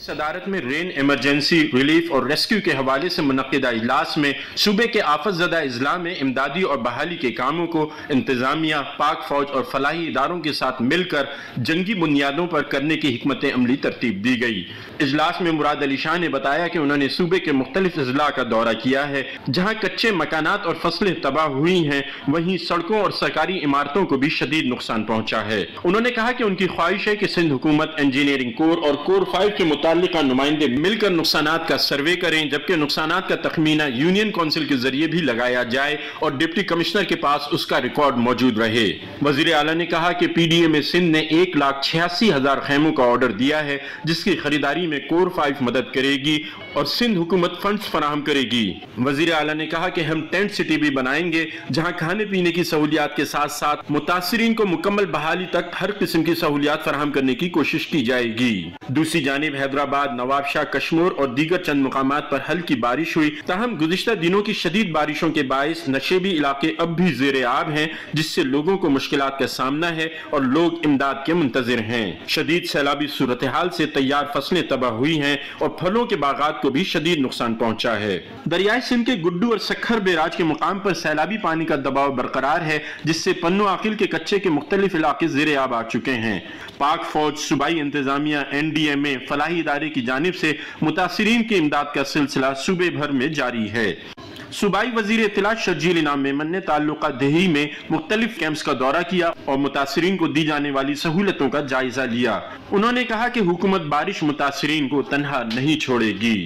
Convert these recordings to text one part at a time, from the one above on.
صدارت میں رین emergency relief اور ریسکیو کے حوالے سے منعقدہ اجلاس میں صوبے کے آفت زدہ اضلاع میں امدادی اور بحالی کے کاموں کو انتظامیہ، پاک فوج اور فلاحی اداروں کے ساتھ مل کر جنگی بنیادوں پر کرنے کی حکمت عملی ترتیب دی گئی۔ اجلاس میں مراد علی شاہ نے بتایا کہ انہوں نے صوبے کے مختلف اضلاع کا دورہ کیا ہے جہاں کچے مکانات اور فصلیں تباہ ہوئی ہیں، وہیں سڑکوں اور سرکاری عمارتوں کو بھی شدید نقصان پہنچا ہے۔ انہوں نے کہا کہ ان کی خواہش ہے کہ سندھ حکومت انجینئرنگ کور اور کور 5 کے متعلقہ نمائندے مل کر نقصانات کا سروے کریں، جبکہ نقصانات کا تخمینہ یونین کونسل کے ذریعے بھی لگایا جائے اور ڈپٹی کمشنر کے پاس اس کا ریکارڈ موجود رہے۔ وزیر اعلیٰ نے کہا کہ پی ڈی اے میں سندھ نے 1,86,000 خیموں کا آرڈر دیا ہے جس کی خریداری میں کور 5 مدد کرے گی اور سندھ حکومت فنڈز فراہم کرے گی۔ وزیر اعلیٰ نے کہا کہ ہم ٹینٹ سٹی بھی بنائیں گے جہاں کھانے پینے کی سہولیات کے ساتھ ساتھ متاثرین کو مکمل بحالی تک ہر قسم کی سہولیات فراہم کرنے کی کوشش کی جائے گی۔ دوسری جانب حیدرآباد، نواب شاہ، کشمور اور دیگر چند مقامات پر ہلکی بارش ہوئی، تاہم گزشتہ دنوں کی شدید بارشوں کے باعث نشیبی علاقے اب بھی زیر آب ہیں جس سے لوگوں کو مشکلات کا سامنا ہے اور لوگ امداد کے منتظر ہیں۔ شدید سیلابی صورتحال سے تیار فصلیں تباہ ہوئی ہیں اور پھلوں کے باغات کو بھی شدید نقصان پہنچا ہے۔ دریائے سندھ کے گڈو اور سکھر بیراج کے مقام پر سیلابی پانی کا دباؤ برقرار ہے جس سے پنو عاقل کے کچے کے مختلف علاقے زیر آب آ چکے ہیں۔ پاک فوج، صوبائی انتظامیہ، این ڈی ایم اے، فلاحی ادارے کی جانب سے متاثرین کی امداد کا سلسلہ صوبے بھر میں جاری ہے۔ صوبائی وزیر اطلاع شرجیل انعام میمن نے تعلقہ دیہی میں مختلف کیمپس کا دورہ کیا اور متاثرین کو دی جانے والی سہولتوں کا جائزہ لیا۔ انہوں نے کہا کہ حکومت بارش متاثرین کو تنہا نہیں چھوڑے گی۔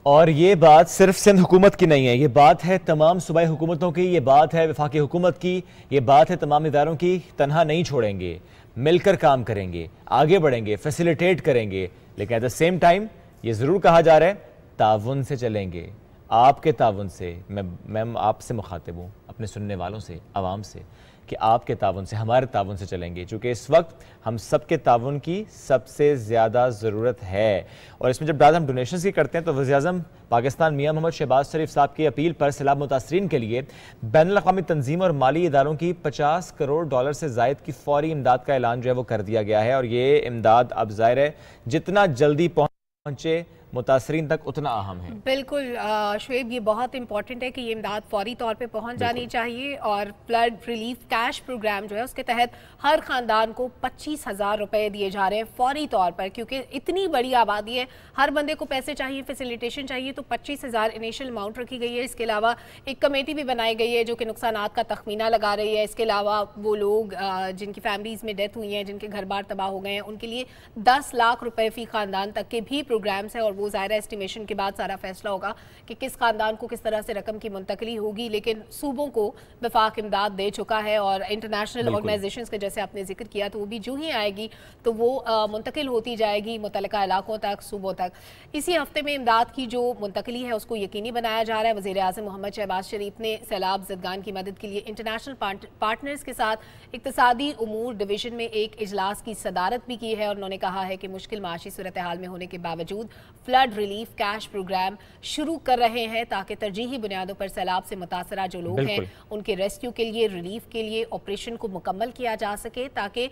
اور یہ بات صرف سندھ حکومت کی نہیں ہے، یہ بات ہے تمام صوبائی حکومتوں کی، یہ بات ہے وفاقی حکومت کی، یہ بات ہے تمام اداروں کی۔ تنہا نہیں چھوڑیں گے، مل کر کام کریں گے، آگے بڑھیں گے، فیسیلیٹیٹ کریں گے، لیکن ایٹ دا سیم ٹائم یہ ضرور کہا جا رہا ہے تعاون سے چلیں گے، آپ کے تعاون سے۔ میں آپ سے مخاطب ہوں، اپنے سننے والوں سے، عوام سے، کہ آپ کے تعاون سے، ہمارے تعاون سے چلیں گے، چونکہ اس وقت ہم سب کے تعاون کی سب سے زیادہ ضرورت ہے۔ اور اس میں جب ہم ڈونیشنز کی کرتے ہیں تو وزیر اعظم پاکستان میاں محمد شہباز شریف صاحب کی اپیل پر سیلاب متاثرین کے لیے بین الاقوامی تنظیم اور مالی اداروں کی $50 کروڑ سے زائد کی فوری امداد کا اعلان جو ہے وہ کر دیا گیا ہے، اور یہ امداد اب ظاہر ہے جتنا جلدی پہنچے متاثرین تک اتنا اہم ہے۔ بالکل شعیب، یہ بہت امپورٹنٹ ہے کہ یہ امداد فوری طور پہ پہنچ جانی چاہیے، اور فلڈ ریلیف کیش پروگرام جو ہے اس کے تحت ہر خاندان کو 25,000 روپے دیے جا رہے ہیں فوری طور پر، کیونکہ اتنی بڑی آبادی ہے، ہر بندے کو پیسے چاہیے، فیسیلیٹیشن چاہیے، تو 25,000 انیشل اماؤنٹ رکھی گئی ہے۔ اس کے علاوہ ایک کمیٹی بھی بنائی گئی ہے جو کہ نقصانات کا تخمینہ لگا رہی ہے۔ اس کے علاوہ وہ لوگ جن کی فیملیز میں ڈیتھ ہوئی ہیں، جن کے گھر بار تباہ ہو گئے ہیں، ان کے لیے 10 لاکھ روپے فی خاندان تک کے بھی پروگرامز ہیں، اور وہ ظاہرہ اسٹیمیشن کے بعد سارا فیصلہ ہوگا کہ کس خاندان کو کس طرح سے رقم کی منتقلی ہوگی، لیکن صوبوں کو وفاق امداد دے چکا ہے، اور انٹرنیشنل آرگنائزیشنز کے جیسے آپ نے ذکر کیا تو وہ بھی جو ہی آئے گی تو وہ منتقل ہوتی جائے گی متعلقہ علاقوں تک، صوبوں تک۔ اسی ہفتے میں امداد کی جو منتقلی ہے اس کو یقینی بنایا جا رہا ہے۔ وزیر اعظم محمد شہباز شریف نے سیلاب زدگان کی مدد کے لیے انٹرنیشنل پارٹنرز کے ساتھ اقتصادی امور ڈویژن میں ایک اجلاس کی صدارت بھی کی ہے، اور انہوں نے کہا ہے کہ مشکل معاشی صورتحال میں ہونے کے باوجود فلڈ ریلیف کیش پروگرام شروع کر رہے ہیں تاکہ ترجیحی بنیادوں پر سیلاب سے متاثرہ جو لوگ ہیں ان کے ریسکیو کے لیے، ریلیف کے لیے آپریشن کو مکمل کیا جا سکے، تاکہ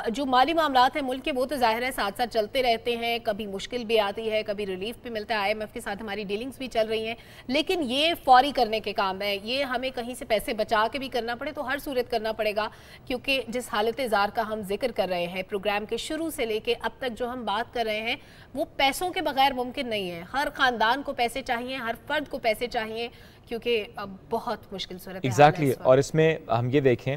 جو مالی معاملات ہیں ملک کے وہ تو ظاہر ہے ساتھ ساتھ چلتے رہتے ہیں، کبھی مشکل بھی آتی ہے، کبھی ریلیف بھی ملتا ہے، IMF کے ساتھ ہماری ڈیلنگز بھی چل رہی ہیں، لیکن یہ فوری کرنے کے کام ہے، یہ ہمیں کہیں سے پیسے بچا کے بھی کرنا پڑے تو ہر صورت کرنا پڑے گا، کیونکہ جس حالت زار کا ہم ذکر کر رہے ہیں پروگرام کے شروع سے لے کے اب تک جو ہم بات کر رہے ہیں وہ پیسوں کے بغیر ممکن نہیں ہے۔ ہر خاندان کو پیسے چاہیے، ہر فرد کو پیسے چاہیے، کیونکہ اب بہت مشکل صورت ہے۔ اور اس میں ہم یہ دیکھیں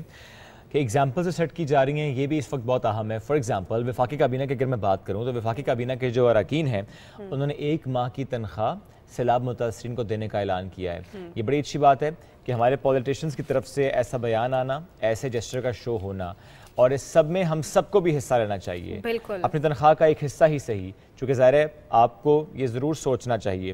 کہ ایگزامپل جو سیٹ کی جا رہی ہیں یہ بھی اس وقت بہت اہم ہے۔ فار ایگزامپل وفاقی کابینہ کی اگر میں بات کروں تو وفاقی کابینہ کے جو اراکین ہیں انہوں نے 1 ماہ کی تنخواہ سیلاب متاثرین کو دینے کا اعلان کیا ہے۔ یہ بڑی اچھی بات ہے کہ ہمارے پولیٹیشینز کی طرف سے ایسا بیان آنا، ایسے جسچر کا شو ہونا، اور اس سب میں ہم سب کو بھی حصہ لینا چاہیے، اپنی تنخواہ کا ایک حصہ ہی صحیح، چونکہ ظاہر ہے آپ کو یہ ضرور سوچنا چاہیے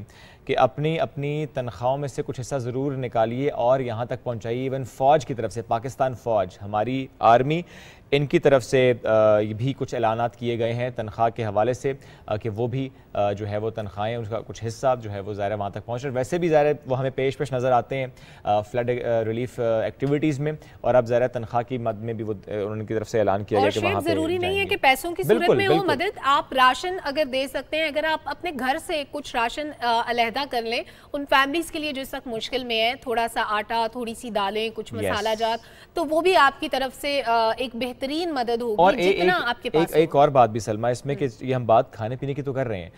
کہ اپنی تنخواہوں میں سے کچھ حصہ ضرور نکالیے اور یہاں تک پہنچائیے. ایون فوج کی طرف سے, پاکستان فوج, ہماری آرمی, ان کی طرف سے بھی کچھ اعلانات کیے گئے ہیں تنخواہ کے حوالے سے کہ وہ بھی جو ہے وہ تنخواہیں, اس کا کچھ حصہ جو ہے وہ ظاہر وہاں تک پہنچ رہا ہے. ویسے بھی ظاہر وہ ہمیں پیش نظر آتے ہیں فلڈ ریلیف ایکٹیویٹیز میں, اور اب ظاہر تنخواہ کی مد میں بھی وہ انہوں کی طرف سے اعلان کیا گیا کہ وہاں پہ ضروری نہیں ہے کہ پیسوں کی صورت میں ہو مدد. آپ راشن اگر دے سکتے ہیں, اگر آپ اپنے گھر سے کچھ راشن علیحدہ کر لیں ان فیملیز کے لیے جو اس وقت مشکل میں ہے, تھوڑا سا آٹا, تھوڑی سی دالیں, کچھ مسالہ جات, تو وہ بھی آپ کی طرف سے ایک بہترین مدد ہوگی. اور ایک اور بات بھی سلمہ اس میں کہ یہ ہم بات کھانے پینے کی تو کر رہے ہیں,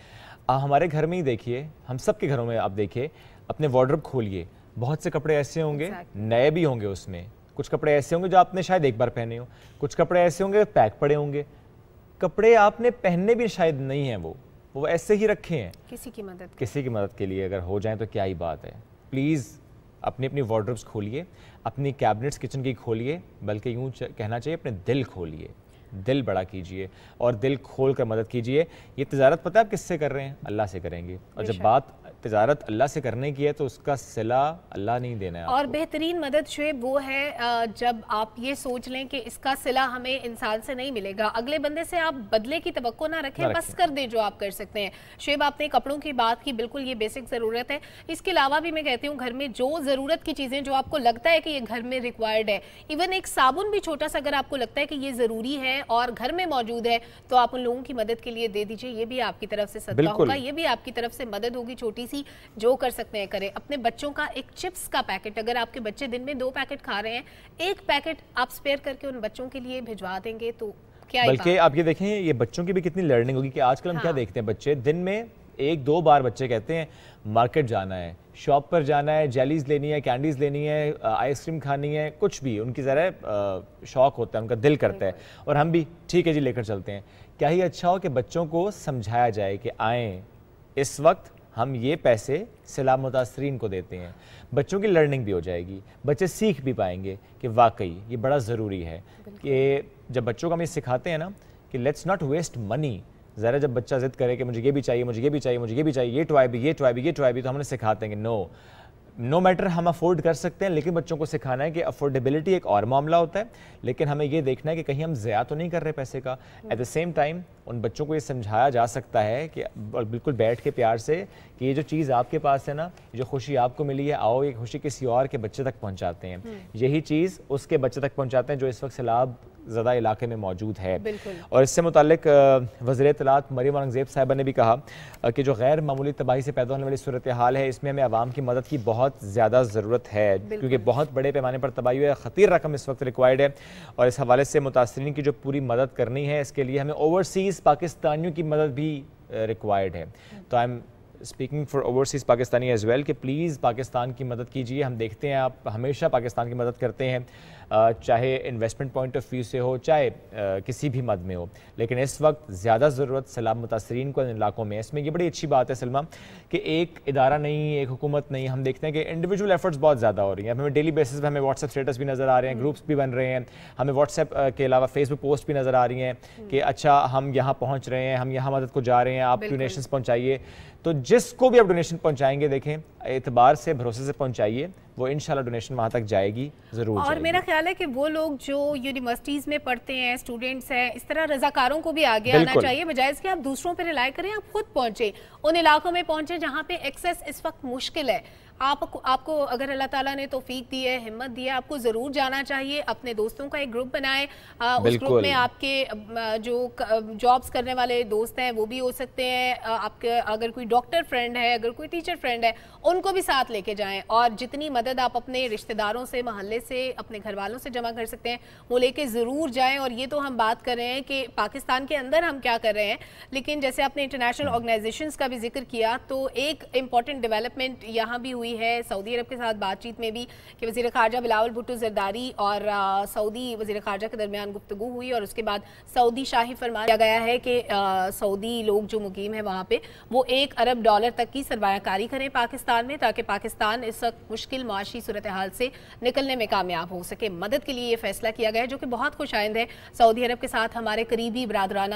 ہمارے گھر میں ہی دیکھیے, ہم سب کے گھروں میں آپ دیکھیے, اپنے وارڈروب کھولیے, بہت سے کپڑے ایسے ہوں گے نئے بھی ہوں گے, اس میں کچھ کپڑے ایسے ہوں گے جو آپ نے شاید ایک بار پہنے ہوں, کچھ کپڑے ایسے ہوں گے پیک پڑے ہوں گے, کپڑے آپ نے پہننے بھی شاید نہیں ہیں, وہ ایسے ہی رکھے ہیں. کسی کی مدد کے لیے اگر ہو جائیں تو کیا ہی بات ہے. پلیز اپنی وارڈروبس کھولیے, اپنی کیبنٹس کچن کی کھولیے, بلکہ یوں کہنا چاہیے اپنے دل کھولیے, دل بڑا کیجئے اور دل کھول کر مدد کیجئے. یہ تجارت پتہ ہے آپ کس سے کر رہے ہیں؟ اللہ سے کریں گے, اور جب بات تجارت اللہ سے کرنے کی ہے تو اس کا صلہ اللہ نہیں دینا ہے. اور بہترین مدد شعیب وہ ہے جب آپ یہ سوچ لیں کہ اس کا صلہ ہمیں انسان سے نہیں ملے گا, اگلے بندے سے آپ بدلے کی توقع نہ رکھیں, بس کر دیں جو آپ کر سکتے ہیں. شعیب آپ نے کپڑوں کی بات کی, بالکل یہ بیسک ضرورت ہے. اس کے علاوہ بھی میں کہتی ہوں گھر میں جو ضرورت کی چیزیں جو آپ کو لگتا ہے کہ یہ گھر میں ریکوائرڈ ہے, ایون ایک صابن بھی چھوٹا سا اگر آپ کو لگتا ہے کہ یہ ضروری ہے اور گھر میں موجود ہے, تو آپ ان لوگوں کی مدد کے لیے دے دیجئے. یہ بھی آپ کی طرف سے صدقہ ہوگا, یہ بھی آپ کی طرف سے مدد ہوگی. چھوٹی سی جو کر سکتے ہیں کریں. اپنے بچوں کا ایک چپس کا پیکٹ, اگر آپ کے بچے دن میں 2 پیکٹ کھا رہے ہیں, ایک پیکٹ آپ سپیئر کر کے ان بچوں کے لیے بھجوا دیں گے تو کیا. بلکہ آپ یہ دیکھیں, یہ بچوں کی بھی کتنی لرننگ ہوگی کہ آج کل ہم کیا دیکھتے ہیں, بچے دن میں 1-2 بار بچے کہتے ہیں مارکیٹ جانا ہے, شاپ پر جانا ہے, جیلیز لینی ہے, کینڈیز لینی ہے, آئس کریم کھانی ہے, کچھ بھی ان کی ذرا شوق ہوتا ہے, ان کا دل کرتا ہے, اور ہم بھی ٹھیک ہے جی لے کر چلتے ہیں. کیا ہی اچھا ہو کہ بچوں کو سمجھایا جائے کہ آئیں اس وقت ہم یہ پیسے سیلاب متاثرین کو دیتے ہیں. بچوں کی لرننگ بھی ہو جائے گی, بچے سیکھ بھی پائیں گے کہ واقعی یہ بڑا ضروری ہے. کہ جب بچوں کو ہم یہ سکھاتے ہیں نا کہ لیٹس ناٹ ویسٹ منی, ذرا جب بچہ ضد کرے کہ مجھے یہ بھی چاہیے, مجھے یہ بھی چاہیے, مجھے یہ بھی چاہیے, یہ ٹوائے بھی, یہ ٹوائے بھی, یہ ٹوائے بھی, تو ہم نے سکھاتے ہیں کہ نو میٹر ہم افورڈ کر سکتے ہیں, لیکن بچوں کو سکھانا ہے کہ افورڈیبلٹی ایک اور معاملہ ہوتا ہے, لیکن ہمیں یہ دیکھنا ہے کہ کہیں ہم ضیاع تو نہیں کر رہے پیسے کا. ایٹ دا سیم ٹائم ان بچوں کو یہ سمجھایا جا سکتا ہے کہ بالکل بیٹھ کے پیار سے کہ یہ جو چیز آپ کے پاس ہے نا, جو خوشی آپ کو ملی ہے, آؤ یہ خوشی کسی اور کے بچے تک پہنچاتے ہیں. یہی چیز اس کے بچے تک پہنچاتے ہیں جو اس وقت سیلاب زدہ علاقے میں موجود ہے. اور اس سے متعلق وزیر اطلاعات مریم اورنگزیب صاحبہ نے بھی کہا کہ جو غیر معمولی تباہی سے پیدا ہونے والی صورتحال ہے, اس میں ہمیں عوام کی مدد کی بہت زیادہ ضرورت ہے, کیونکہ بہت بڑے پیمانے پر تباہی ہوئی ہے, خطیر رقم اس وقت ریکوائرڈ ہے, اور اس حوالے سے متاثرین کی جو پوری مدد کرنی ہے, اس کے لیے ہمیں اوورسیز پاکستانیوں کی مدد بھی ریکوائرڈ ہے. تو I am speaking for overseas Pakistani as well کہ پلیز پاکستان کی مدد کیجیے. ہم دیکھتے ہیں آپ ہمیشہ پاکستان کی مدد کرتے ہیں, چاہے انویسٹمنٹ پوائنٹ آف ویو سے ہو, چاہے کسی بھی مد میں ہو, لیکن اس وقت زیادہ ضرورت سیلاب متاثرین کو ان علاقوں میں. اس میں یہ بڑی اچھی بات ہے سلمہ کہ ایک ادارہ نہیں, ایک حکومت نہیں, ہم دیکھتے ہیں کہ انڈیویجول ایفرٹس بہت زیادہ ہو رہی ہیں. ہمیں ڈیلی بیسس پہ ہمیں واٹس ایپ اسٹیٹس بھی نظر آ رہے ہیں, گروپس بھی بن رہے ہیں, ہمیں واٹس ایپ کے علاوہ فیس بک پوسٹ بھی نظر آ رہی ہیں کہ اچھا ہم یہاں پہنچ رہے ہیں, ہم یہاں مدد کو جا رہے ہیں, آپ ڈونیشنز پہنچائیے. تو جس کو بھی آپ ڈونیشن پہنچائیں گے, دیکھیں اعتبار سے, بھروسے سے پہنچائیے, وہ انشاءاللہ ڈونیشن وہاں تک جائے گی ضرور. اور میرا خیال ہے کہ وہ لوگ جو یونیورسٹیز میں پڑھتے ہیں, اسٹوڈنٹس ہیں, اس طرح رضاکاروں کو بھی آگے آنا چاہیے, بجائے اس کہ آپ دوسروں پہ ریلائی کریں. آپ خود پہنچیں, ان علاقوں میں پہنچیں جہاں پہ ایکسیس اس وقت مشکل ہے. آپ کو اگر اللہ تعالیٰ نے توفیق دی ہے, ہمت دی ہے, آپ کو ضرور جانا چاہیے. اپنے دوستوں کا ایک گروپ بنائیں, اس گروپ میں آپ کے جو جابز کرنے والے دوست ہیں وہ بھی ہو سکتے ہیں, آپ کے اگر کوئی ڈاکٹر فرینڈ ہے, اگر کوئی ٹیچر فرینڈ ہے, ان کو بھی ساتھ لے کے جائیں. اور جتنی مدد آپ اپنے رشتہ داروں سے, محلے سے, اپنے گھر والوں سے جمع کر سکتے ہیں وہ لے کے ضرور جائیں. اور یہ تو ہم بات کر رہے ہیں کہ پاکستان کے اندر ہم کیا کر رہے ہیں, لیکن جیسے آپ نے انٹرنیشنل آرگنائزیشنز کا بھی ذکر کیا, تو ایک امپورٹنٹ ڈیولپمنٹ یہاں بھی ہوئی ہے سعودی عرب کے ساتھ بات چیت میں بھی, کہ وزیر خارجہ بلاول بھٹو زرداری اور سعودی وزیر خارجہ کے درمیان گفتگو ہوئی, اور اس کے بعد سعودی شاہی فرمان کیا گیا ہے کہ سعودی لوگ جو مقیم ہیں وہاں پہ وہ $1 ارب تک کی سرمایہ کاری کریں پاکستان میں, تاکہ پاکستان اس وقت مشکل معاشی صورتحال سے نکلنے میں کامیاب ہو سکے. مدد کے لیے یہ فیصلہ کیا گیا ہے جو کہ بہت خوش آئند ہے. سعودی عرب کے ساتھ ہمارے قریبی برادرانہ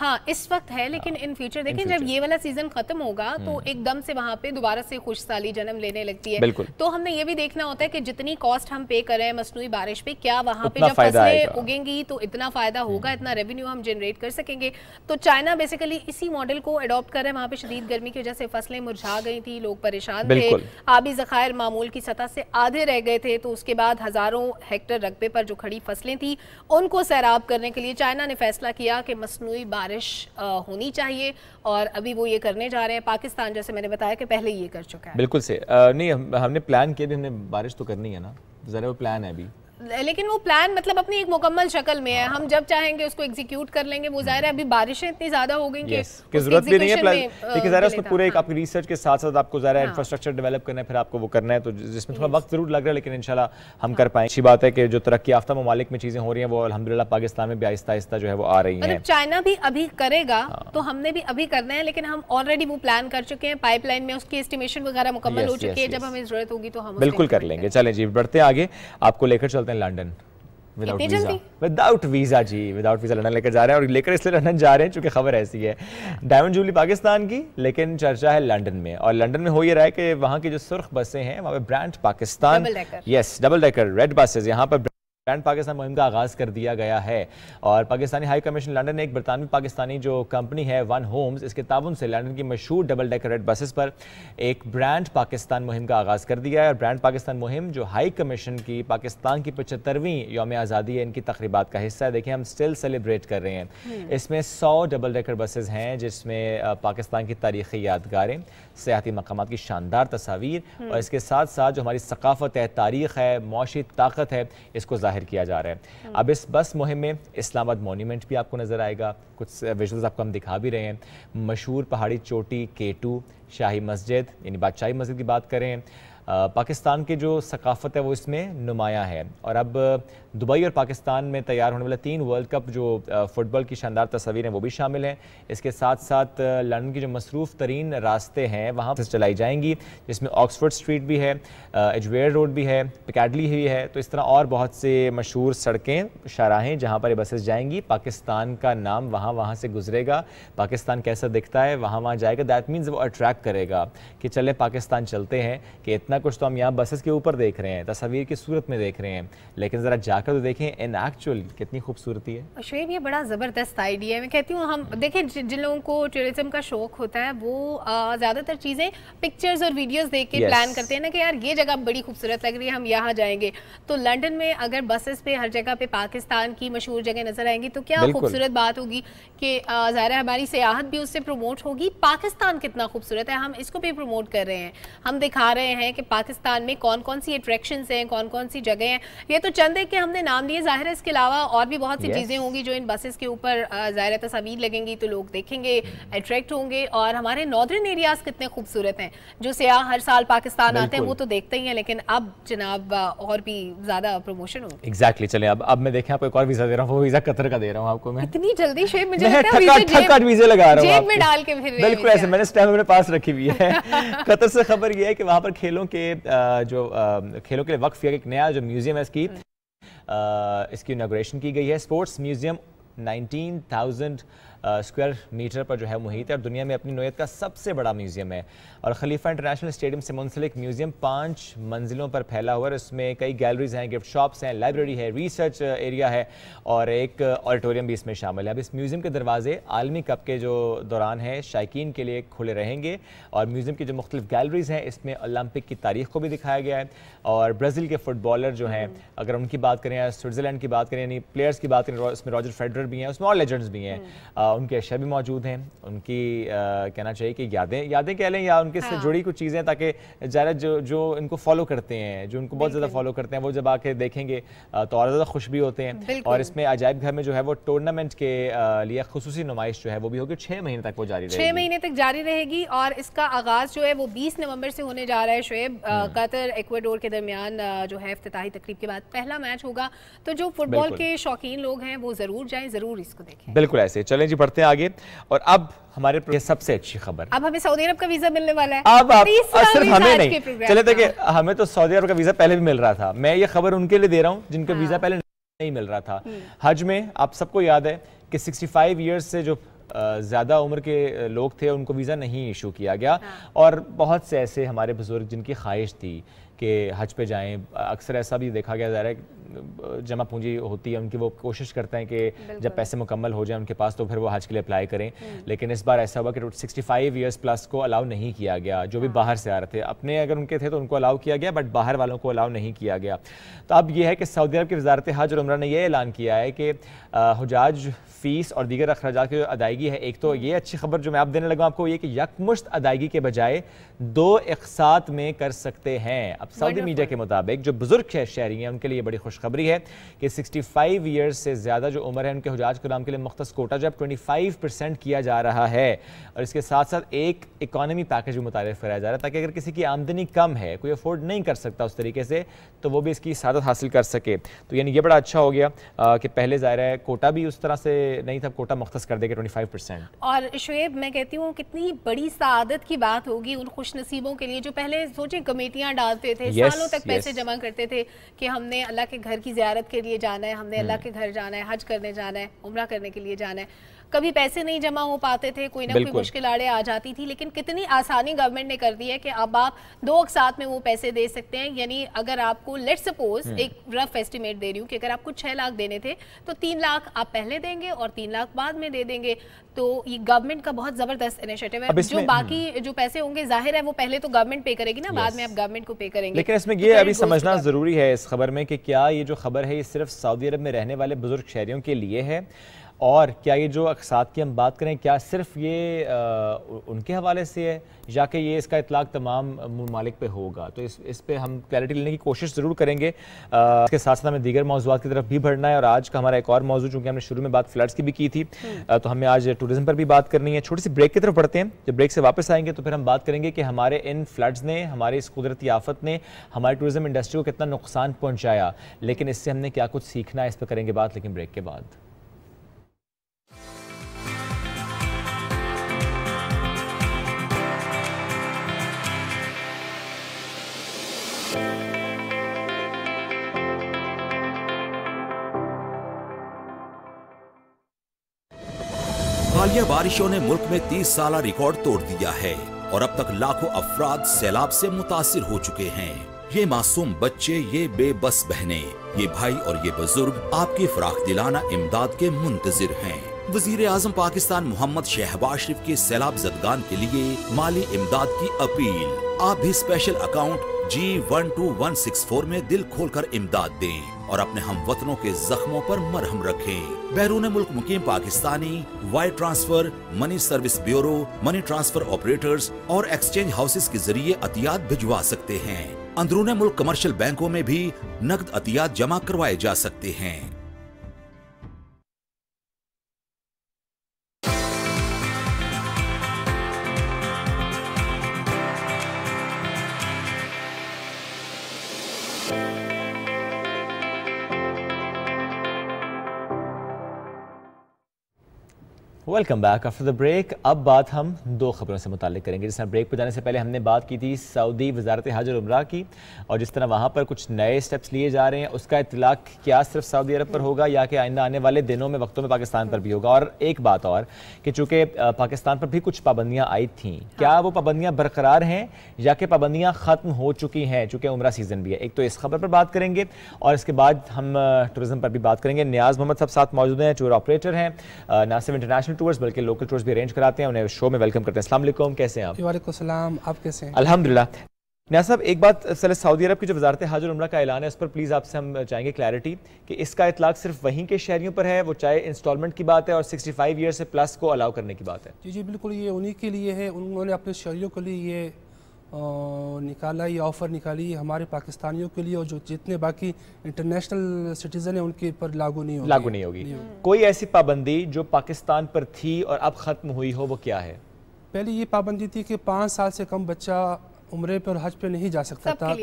ہاں اس وقت ہے، لیکن ان فیوچر دیکھیں جب یہ والا سیزن ختم ہوگا تو ایک دم سے وہاں پہ دوبارہ سے خوش سالی جنم لینے لگتی ہے، تو ہم نے یہ بھی دیکھنا ہوتا ہے کہ جتنی کاسٹ ہم پے کریں مصنوعی بارش پہ، کیا وہاں پہ جب فصلیں اگیں گی تو اتنا فائدہ ہوگا، اتنا ریونیو ہم جنریٹ کر سکیں گے. تو چائنا بیسیکلی اسی ماڈل کو اڈاپٹ کر رہے ہیں. وہاں پہ شدید گرمی کی وجہ سے فصلیں مرجھا گئی تھی، لوگ پریشان تھے، آبی ذخائر معمول کی سطح سے آدھے رہ گئے تھے، تو اس کے بعد ہزاروں ہیکٹر رقبے پر جو کھڑی فصلیں تھیں ان کو سیراب کرنے کے لیے چائنا نے فیصلہ کیا کہ مصنوعی بارش ہونی چاہیے، اور ابھی وہ یہ کرنے جا رہے ہیں. پاکستان جیسے میں نے بتایا کہ پہلے یہ کر چکا ہے. بالکل سے نہیں، ہم نے پلان کیا بھی، ہم نے بارش تو کرنی ہے نا، ذرا وہ پلان ہے ابھی، لیکن وہ پلان مطلب اپنی ایک مکمل شکل میں ہے، ہم جب چاہیں گے اس کو ایگزیکیوٹ کر لیں گے. وہ ظاہر ہے ابھی بارشیں اتنی زیادہ ہو گئی کہ ضرورت بھی نہیں ہے، لیکن ظاہر ہے اس میں پورے ایک آپ کی ریسرچ کے ساتھ ساتھ آپ کو ظاہر ہے انفراسٹرکچر ڈیولپ کرنا ہے، پھر آپ کو وہ کرنا ہے، تو جس میں تھوڑا وقت ضرور لگ رہا ہے، لیکن انشاءاللہ ہم کر پائیں. اچھی بات ہے کہ جو ترقی یافتہ ممالک میں چیزیں ہو رہی ہیں وہ الحمدللہ پاکستان میں بھی آہستہ آہستہ جو ہے وہ آ رہی ہیں. چائنا بھی ابھی کرے گا تو ہم نے بھی ابھی کرنا ہے، لیکن ہم آلریڈی وہ پلان کر چکے ہیں، پائپ لائن میں اس کی اسٹیمیشن وغیرہ مکمل ہو چکی ہے. جب ہمیں ضرورت ہوگی تو ہم بالکل کر لیں گے. چلیں جی بڑھتے ہیں آگے، آپ کو لے کر چلتے ہیں لنڈن. وداؤٹ ویزا جی، وداؤٹ ویزا لندن لے کر جا رہے ہیں، اور لے کر اس لیے لندن جا رہے ہیں چونکہ خبر ایسی ہے ڈائمنڈ جوبلی پاکستان کی، لیکن چرچا ہے لندن میں. اور لندن میں ہو یہ رہا ہے کہ وہاں کی جو سرخ بسیں ہیں وہاں پہ برانڈ پاکستان، یس ڈبل ڈیکر ریڈ بسز، یہاں پر برانڈ پاکستان مہم کا آغاز کر دیا گیا ہے. اور پاکستانی ہائی کمیشن لندن نے ایک برطانوی پاکستانی جو کمپنی ہے ون ہومز، اس کے تعاون سے لندن کی مشہور ڈبل ڈیکر ریڈ بسز پر ایک برانڈ پاکستان مہم کا آغاز کر دیا ہے. اور برانڈ پاکستان مہم جو ہائی کمیشن کی پاکستان کی 75ویں یوم آزادی ہے ان کی تقریبات کا حصہ ہے. دیکھیں ہم سٹل سیلیبریٹ کر رہے ہیں. اس میں 100 ڈبل ڈیکر بسز ہیں جس میں پاکستان کی تاریخی یادگاریں، سیاحتی مقامات کی شاندار تصاویر، اور اس کے ساتھ ساتھ جو ہماری ثقافت ہے، تاریخ ہے، معاشی طاقت ہے، اس کو ظاہر کیا جا رہا ہے. اب اس بس مہم میں اسلام آباد مونیومنٹ بھی آپ کو نظر آئے گا، کچھ ویژولز آپ کو ہم دکھا بھی رہے ہیں. مشہور پہاڑی چوٹی K2، شاہی مسجد یعنی بادشاہی مسجد کی بات کریں، پاکستان کی جو ثقافت ہے وہ اس میں نمایاں ہے. اور اب دبئی اور پاکستان میں تیار ہونے والا 3 ورلڈ کپ جو فٹ بال کی شاندار تصاویریں وہ بھی شامل ہیں. اس کے ساتھ ساتھ لندن کی جو مصروف ترین راستے ہیں وہاں سے چلائی جائیں گی، جس میں آکسفورڈ اسٹریٹ بھی ہے، ایجویئر روڈ بھی ہے، پیکیڈلی بھی ہے. تو اس طرح اور بہت سے مشہور سڑکیں، شاہراہیں جہاں پر یہ بسیں جائیں گی. پاکستان کا نام وہاں سے گزرے گا، پاکستان کیسا دکھتا ہے وہاں جائے گا. دیٹ مینز وہ اٹریکٹ کرے گا کہ چلے پاکستان چلتے ہیں، کہ اتنا کچھ تو ہم یہاں بسز کے اوپر دیکھ رہے ہیں، تصاویر کی صورت میں دیکھ رہے ہیں، لیکن ذرا جا کر تو دیکھیں ان ایکچوئل کتنی خوبصورتی ہے. شعیب یہ بڑا زبردست آئیڈیا ہے. میں کہتی ہوں ہم دیکھیں جن لوگوں کو ٹورزم کا شوق ہوتا ہے وہ زیادہ تر چیزیں پکچرز اور ویڈیوز دیکھ کے پلان کرتے ہیں نا کہ یار یہ جگہ بڑی خوبصورت لگ رہی ہے، ہم یہاں جائیں گے. تو لنڈن میں اگر بسز پہ ہر جگہ پہ پاکستان کی مشہور جگہ نظر آئیں گی تو کیا خوبصورت بات ہوگی کہ ظاہر ہے ہماری سیاحت بھی اس سے پروموٹ ہوگی. پاکستان کتنا خوبصورت ہے، ہم اس کو بھی پروموٹ کر رہے ہیں. ہم دکھا رہے ہیں کہ پاکستان میں کون کون سی اٹریکشنز ہیں، کون کون سی جگہیں ہیں. یہ تو چند ایک کہ ہم نے نام لیے، ظاہر ہے اس کے علاوہ اور بھی بہت سی چیزیں ہوں گی جو ان بسز کے اوپر ظاہر تصاویر لگیں گی تو لوگ دیکھیں گے، اٹریکٹ ہوں گے. اور ہمارے ناردرن ایریاز کتنے خوبصورت ہیں، جو سیاح ہر سال پاکستان آتے ہیں وہ تو دیکھتے ہی ہیں، لیکن اب جناب اور بھی زیادہ پروموشن ہوگی. ایگزیکٹلی. چلیں اب میں دیکھیں آپ کو ایک اور ویزا دے رہا ہوں، وہ ویزا قطر کا دے رہا ہوں آپ کو. میں اتنی جلدی شعیب مجھے لگتا ہے ویزے لگا رہا ہوں جیب میں ڈال کے پھر بالکل ایسے میں نے اسٹیمپ اپنے پاس رکھی ہوئی ہے. قطر سے خبر یہ ہے کہ وہاں پر کھیلوں کے لیے وقف کیا ایک نیا جو میوزیم ہے اس کی اناگوریشن کی گئی ہے. اسپورٹس میوزیم 19,000 اسکوائر میٹر پر جو ہے محیط ہے اور دنیا میں اپنی نوعیت کا سب سے بڑا میوزیم ہے. اور خلیفہ انٹرنیشنل اسٹیڈیم سے منسلک میوزیم 5 منزلوں پر پھیلا ہوا ہے. اس میں کئی گیلریز ہیں، گفٹ شاپس ہیں، لائبریری ہے، ریسرچ ایریا ہے اور ایک آڈیٹوریم بھی اس میں شامل ہے. اب اس میوزیم کے دروازے عالمی کپ کے جو دوران ہے شائقین کے لیے کھلے رہیں گے. اور میوزیم کی جو مختلف گیلریز ہیں اس میں اولمپک کی تاریخ کو بھی دکھایا گیا ہے. اور برازیل کے فٹ بالر جو ہیں اگر ان کی بات کریں یا سوئٹزرلینڈ کی بات کریں یعنی پلیئرز کی بات کریں، اس میں راجر فیڈرر بھی ہیں، اس میں اور لیجنڈز بھی ہیں. ان کے اشیاء بھی موجود ہیں. ان کی کہنا چاہیے کہ یادیں کہہ لیں یا ان کے سے جڑی کچھ چیزیں، تاکہ جو ان کو فالو کرتے ہیں، جو ان کو بہت زیادہ فالو کرتے ہیں، وہ جب آ کے دیکھیں گے تو اور زیادہ خوش بھی ہوتے ہیں. اور اس میں عجائب گھر میں جو ہے وہ ٹورنامنٹ کے لیے خصوصی نمائش جو ہے وہ بھی ہوگی. 6 مہینے تک وہ جاری رہے گی. 6 مہینے تک جاری رہے گی. اور اس کا آغاز جو ہے وہ 20 نومبر سے ہونے جا رہا ہے. شعیب قطر ایکواڈور کے درمیان جو ہے افتتاحی تقریب کے بعد پہلا میچ ہوگا. تو جو فٹ بال کے شوقین لوگ ہیں وہ ضرور جائیں، ضرور اس کو دیکھیں. بالکل ایسے. چلیں جی بڑھتے ہیں آگے. اور اب ہمارے سب سے اچھی خبر، اب ہمیں سعودی عرب کا ویزا ملنے والا ہے. اب صرف ہمیں نہیں، چلے دیکھیں ہمیں تو سعودی عرب کا ویزا پہلے بھی مل رہا تھا. میں یہ خبر ان کے لیے دے رہا ہوں جن کا ویزا پہلے نہیں مل رہا تھا. حج میں آپ سب کو یاد ہے کہ 65 ایئرز سے جو زیادہ عمر کے لوگ تھے ان کو ویزا نہیں ایشو کیا گیا، اور بہت سے ایسے ہمارے بزرگ جن کی خواہش تھی کہ حج پہ جائیں، اکثر ایسا بھی دیکھا گیا، ظاہر ہے جمع پونجی ہوتی ہے ان کی، وہ کوشش کرتے ہیں کہ جب پیسے مکمل ہو جائیں ان کے پاس تو پھر وہ حج کے لیے اپلائی کریں، لیکن اس بار ایسا ہوا کہ 65 ایئرس پلس کو الاؤ نہیں کیا گیا، جو بھی باہر سے آ رہے تھے، اپنے اگر ان کے تھے تو ان کو الاؤ کیا گیا، بٹ باہر والوں کو الاؤ نہیں کیا گیا۔ تو اب یہ ہے کہ سعودی عرب کی وزارت حج اور عمرہ نے یہ اعلان کیا ہے کہ حجاج فیس اور دیگر اخراجات کی جو ادائیگی ہے، ایک تو یہ اچھی خبر جو میں آپ دینے لگا آپ کو، یہ کہ یکمشت ادائیگی کے بجائے 2 اقساط میں کر سکتے ہیں۔ اب سعودی میڈیا کے مطابق جو بزرگ شہری ہیں ان کے لیے بڑی خوشخبری ہے کہ 65 ایئرز سے زیادہ جو عمر ہے ان کے حجاج کرام کے لیے مختص کوٹا جب 25% کیا جا رہا ہے، اور اس کے ساتھ ساتھ ایک اکانومی پیکج بھی متعارف کرایا جا رہا ہے تاکہ اگر کسی کی آمدنی کم ہے، کوئی افورڈ نہیں کر سکتا اس طریقے سے، تو وہ بھی اس کی سعادت حاصل کر سکے۔ تو یعنی یہ بڑا اچھا ہو گیا کہ پہلے ظاہر ہے کوٹا بھی اس طرح سے نہیں تھا، کوٹا مختص کر دے گا 25%۔ اور شعیب میں کہتی ہوں کتنی بڑی سعادت کی بات ہوگی ان خوش نصیبوں کے لیے جو پہلے سوچیں کمیٹیاں ڈالتے تھے، سالوں تک پیسے جمع کرتے تھے کہ ہم نے اللہ کے گھر کی زیارت کے لیے جانا ہے، ہم نے اللہ کے گھر جانا ہے، حج کرنے جانا ہے، عمرہ کرنے کے لیے جانا ہے، کبھی پیسے نہیں جمع ہو پاتے تھے، کوئی نہ کوئی مشکل آڑے آ جاتی تھی، لیکن کتنی آسانی گورنمنٹ نے کر دی ہے کہ اب آپ 2 اقساط میں وہ پیسے دے سکتے ہیں۔ یعنی اگر آپ کو لیٹ سپوز ایک رف ایسٹیمیٹ دے رہی ہوں کہ اگر آپ کو 6 لاکھ دینے تھے تو 3 لاکھ آپ پہلے دیں گے اور 3 لاکھ بعد میں دے دیں گے۔ تو یہ گورنمنٹ کا بہت زبردست انیشیٹو ہے۔ جو باقی جو پیسے ہوں گے ظاہر ہے وہ پہلے تو گورنمنٹ پے کرے گی نا، بعد میں آپ گورنمنٹ کو پے کریں گے، لیکن اس میں یہ ابھی سمجھنا ضروری ہے اس خبر میں کہ کیا یہ جو خبر ہے یہ صرف سعودی عرب میں رہنے والے بزرگ شہریوں کے لیے ہے، اور کیا یہ جو اقساط کی ہم بات کریں کیا صرف یہ ان کے حوالے سے ہے یا کہ یہ اس کا اطلاق تمام ممالک پہ ہوگا؟ تو اس پہ ہم کلیئرٹی لینے کی کوشش ضرور کریں گے۔ اس کے ساتھ ساتھ ہمیں دیگر موضوعات کی طرف بھی بڑھنا ہے، اور آج کا ہمارا ایک اور موضوع چونکہ ہم نے شروع میں بات فلڈز کی بھی کی تھی تو ہمیں آج ٹورزم پر بھی بات کرنی ہے۔ چھوٹی سی بریک کی طرف بڑھتے ہیں، جب بریک سے واپس آئیں گے تو پھر ہم بات کریں گے کہ ہمارے ان فلڈز نے، ہماری اس قدرتی آفت نے ہماری ٹورزم انڈسٹری کو کتنا نقصان پہنچایا، لیکن اس سے ہم نے کیا کچھ سیکھنا ہے، اس پہ کریں گے بات، لیکن بریک کے بعد۔ حالیہ بارشوں نے ملک میں 30 سالہ ریکارڈ توڑ دیا ہے اور اب تک لاکھوں افراد سیلاب سے متاثر ہو چکے ہیں۔ یہ معصوم بچے، یہ بے بس بہنیں، یہ بھائی اور یہ بزرگ آپ کی فراخ دلانہ امداد کے منتظر ہیں۔ وزیر اعظم پاکستان محمد شہباز شریف کے سیلاب زدگان کے لیے مالی امداد کی اپیل۔ آپ بھی اسپیشل اکاؤنٹ G12164 میں دل کھول کر امداد دیں اور اپنے ہم وطنوں کے زخموں پر مرہم رکھیں۔ بیرون ملک مقیم Pakistani wire transfer, money service bureau, money transfer operators اور ایکسچینج ہاؤسز کے ذریعے عطیات بھجوا سکتے ہیں۔ اندرون ملک کمرشل بینکوں میں بھی نقد عطیات جمع کروائے جا سکتے ہیں۔ Welcome back after the break. اب بات ہم 2 خبروں سے متعلق کریں گے۔ جس طرح بریک پہ جانے سے پہلے ہم نے بات کی تھی سعودی وزارت حج اور عمرہ کی، اور جس طرح وہاں پر کچھ نئے سٹیپس لیے جا رہے ہیں، اس کا اطلاق کیا صرف سعودی عرب پر ہوگا یا کہ آئندہ آنے والے دنوں میں وقتوں میں پاکستان پر بھی ہوگا؟ اور ایک بات اور کہ چونکہ پاکستان پر بھی کچھ پابندیاں آئی تھیں، کیا وہ پابندیاں برقرار ہیں یا کہ پابندیاں ختم ہو چکی ہیں چونکہ عمرہ سیزن بھی ہے؟ ایک تو اس خبر پر بات کریں گے، اور اس کے بعد ہم ٹورزم پر بھی بات کریں گے۔ نیاز محمد صاحب ساتھ موجود ہیں، ٹور آپریٹر ہیں، نہ صرف انٹرنیشنل ٹورز بلکہ لوکل ٹورز بھی ارینج کراتے ہیں، انہیں شو میں ویلکم کرتے ہیں۔ السلام علیکم، کیسے ہیں آپ؟ وعلیکم السلام، آپ کیسے ہیں؟ الحمدللہ۔ نیاز صاحب ایک بات، سعودی عرب کی جو وزارت حج اور عمرہ کا اعلان ہے اس پر پلیز آپ سے ہم چاہیں گے کلیئرٹی کہ اس کا اطلاق صرف وہیں کے شہریوں پر ہے، وہ چاہے انسٹالمنٹ کی بات ہے اور 65 ایئر سے پلس کو الاؤ کرنے کی بات ہے؟ جی بالکل، یہ انہی کے لیے ہے۔ انہوں نے اپنے شہریوں کے لیے یہ نکالا، یہ آفر نکالی ہمارے پاکستانیوں کے لیے، اور جو جتنے باقی انٹرنیشنل سٹیزن ہیں ان کے پر لاگو نہیں ہوگی۔ کوئی ایسی پابندی جو پاکستان پر تھی اور اب ختم ہوئی ہو، وہ کیا ہے؟ پہلے یہ پابندی تھی کہ 5 سال سے کم بچہ عمرے پر اور حج پہ نہیں جا سکتا تھا۔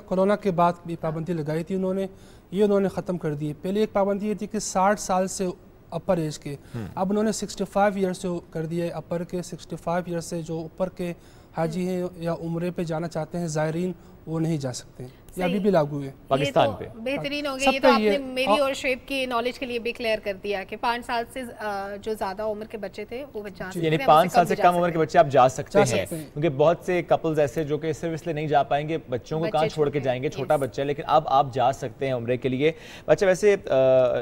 کرونا کے بعد بھی پابندی لگائی تھی انہوں نے ختم کر دی۔ پہلے ایک پابندی یہ تھی کہ 60 سال سے اپر ایج کے، اب انہوں نے 65 ایئر سے کر دیا ہے، اپر کے 65 ایئر سے جو اوپر کے حاجی ہیں یا عمرے پہ جانا چاہتے ہیں زائرین، وہ نہیں جا سکتے، یہ ابھی بھی لاگو ہے پاکستان پہ۔ بہترین ہو گیا، یہ تو آپ نے میری اور شعیب کی نالج کے لیے بھی کلیئر کر دیا کہ 5 سال سے جو زیادہ عمر کے بچے تھے وہ جا سکتے ہیں، یعنی 5 سال سے کم عمر کے بچے آپ جا سکتے ہیں، کیونکہ بہت سے کپلز ایسے جو کہ صرف اس لیے نہیں جا پائیں گے بچوں کو کہاں چھوڑ کے جائیں گے، چھوٹا بچہ ہے، لیکن اب آپ جا سکتے ہیں عمرے کے لیے۔ اچھا ویسے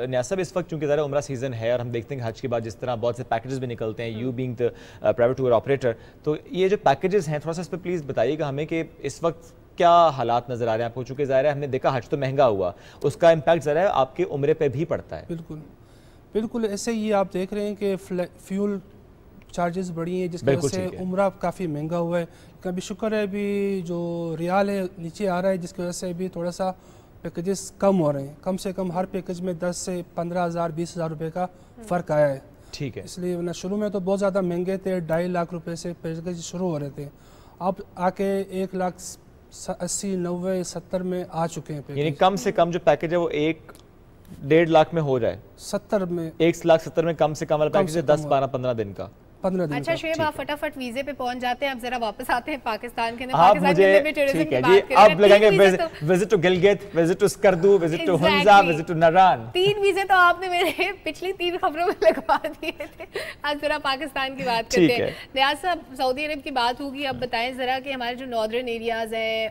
نیاز صاحب اس وقت چونکہ ذرا عمرہ سیزن ہے اور ہم دیکھتے ہیں کہ حج کے بعد جس طرح بہت سے پیکیجز بھی نکلتے ہیں، you being the private tour operator, تو یہ جو پیکیجز ہیں تھوڑا سا اس پہ پلیز بتائیے گا ہمیں کہ اس وقت کیا حالات نظر آ رہے ہیں آپ کو، چونکہ ظاہر ہے ہم نے دیکھا حج تو مہنگا ہوا، اس کا امپیکٹ ذرا ہے آپ کے عمرے پہ بھی پڑتا ہے۔ بالکل بالکل ایسے ہی آپ دیکھ رہے ہیں کہ فیول چارجز بڑھی ہیں جس کی وجہ سے عمرہ کافی مہنگا ہوا ہے، کبھی شکر ہے ابھی جو ریال ہے نیچے آ رہا ہے جس کی وجہ سے ابھی تھوڑا سا پیکیجز کم ہو رہے ہیں، کم سے کم ہر پیکیج میں 10 سے 15,000 20,000 روپے کا فرق آیا ہے۔ ٹھیک ہے، اس لیے ورنہ شروع میں تو بہت زیادہ مہنگے تھے، 2.5 لاکھ روپے سے پیکیج شروع ہو رہے تھے، اب آ کے 1,80,000 90,000 70 میں آ چکے ہیں پیکیج۔ یعنی کم سے کم جو پیکیج ہے وہ 1.5 لاکھ میں ہو جائے، 70 میں 1,70,000 میں کم سے کم والا پیکیج ہے 10 12 15 دن کا۔ اچھا شعیب آپ فٹافٹ ویزے پہ پہنچ جاتے ہیں، اب ذرا واپس آتے ہیں پاکستان کے اندر، آپ مجھے ٹھیک ہے جی اب لگائیں گے visit to Gilgit, visit to Skardu, visit to Hunza, visit to Naran. 3 ویزے تو آپ نے میرے پچھلی 3 خبروں میں لگوا دیے تھے، اب ذرا پاکستان کی بات کرتے ہیں۔ نیاز صاحب سعودی عرب کی بات ہوگی، اب بتائیں ذرا کہ ہمارے جو ناردرن ایریاز ہیں،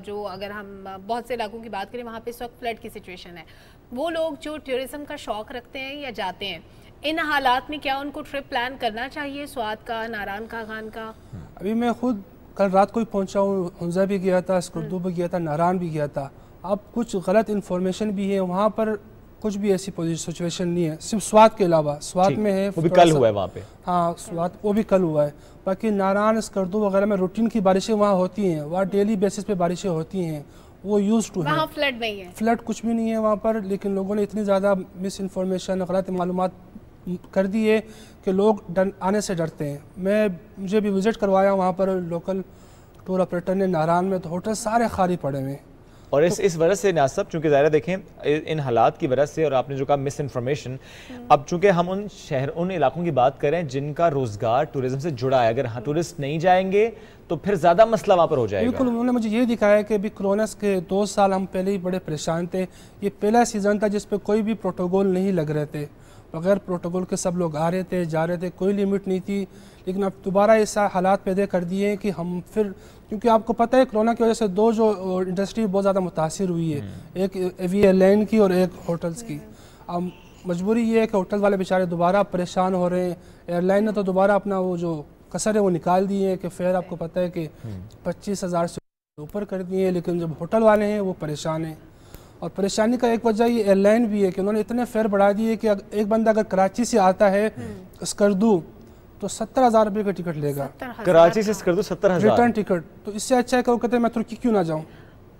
جو اگر ہم بہت سے علاقوں کی بات کریں وہاں پہ اس وقت فلڈ کی سچویشن ہے، وہ لوگ جو ٹورزم کا شوق رکھتے ہیں یا جاتے ہیں، ان حالات میں کیا ان کو ٹرپ پلان کرنا چاہیے، سوات کا، ناران کا، خان کا؟ ابھی میں خود کل رات کو ہی پہنچا ہوں، ہنزا بھی گیا تھا، اسکردو بھی گیا تھا، ناران بھی گیا تھا، اب کچھ غلط انفارمیشن بھی ہے وہاں پر، کچھ بھی ایسی سچویشن نہیں ہے، صرف سوات کے علاوہ، سوات میں ہے وہ بھی کل ہوا ہے وہاں پہ، ہاں سوات وہ بھی کل ہوا ہے، باقی ناران اسکردو وغیرہ میں روٹین کی بارشیں وہاں ہوتی ہیں، وہاں ڈیلی بیسس پہ بارشیں ہوتی ہیں، وہ یوز ٹو ہے، وہاں فلڈ نہیں ہے، فلڈ کچھ بھی نہیں ہے وہاں پر، لیکن لوگوں نے اتنی زیادہ مس انفارمیشن غلط معلومات کر دی ہے کہ لوگ آنے سے ڈرتے ہیں۔ مجھے بھی وزٹ کروایا وہاں پر لوکل ٹور آپریٹر نے ناران میں، تو ہوٹل سارے خالی پڑے ہوئے ہیں، اور اس وجہ سے نیاز صاحب چونکہ ظاہر دیکھیں ان حالات کی وجہ سے، اور آپ نے جو کہا مس انفارمیشن، اب چونکہ ہم ان علاقوں کی بات کریں جن کا روزگار ٹورزم سے جڑا ہے، اگر ٹورسٹ نہیں جائیں گے تو پھر زیادہ مسئلہ وہاں پر ہو جائے گا۔ بالکل، انہوں نے مجھے یہ دکھایا کہ ابھی کرونا کے 2 سال ہم پہلے ہی بڑے پریشان تھے، یہ پہلا سیزن تھا جس پہ کوئی بھی پروٹوکول نہیں لگ رہے تھے، بغیر پروٹوکول کے سب لوگ آ رہے تھے جا رہے تھے، کوئی لیمٹ نہیں تھی، لیکن اب دوبارہ ایسا حالات پیدا کر دیے کہ ہم پھر، کیونکہ آپ کو پتہ ہے کرونا کی وجہ سے 2 جو انڈسٹری بہت زیادہ متاثر ہوئی ہے، ایک ایئر لائن کی اور ایک ہوٹلز کی، اب مجبوری یہ ہے کہ ہوٹل والے بیچارے دوبارہ پریشان ہو رہے ہیں، ایئر لائن نے تو دوبارہ اپنا وہ جو کسر ہے وہ نکال دیے ہیں کہ فیئر آپ کو پتہ ہے کہ 25,000 سے اوپر کر دیے ہیں، لیکن جب ہوٹل والے ہیں وہ پریشان ہیں، اور پریشانی کا ایک وجہ یہ ایئر لائن بھی ہے کہ انہوں نے اتنے فیئر بڑھا دیے کہ ایک بندہ اگر کراچی سے آتا ہے اسکردو تو 70,000 روپے کا ٹکٹ لے گا، کراچی سے اسکردو 70,000 ریٹرن ٹکٹ، تو اس سے اچھا ہے کہ وہ کہتے ہیں میں ترکی کیوں نہ جاؤں،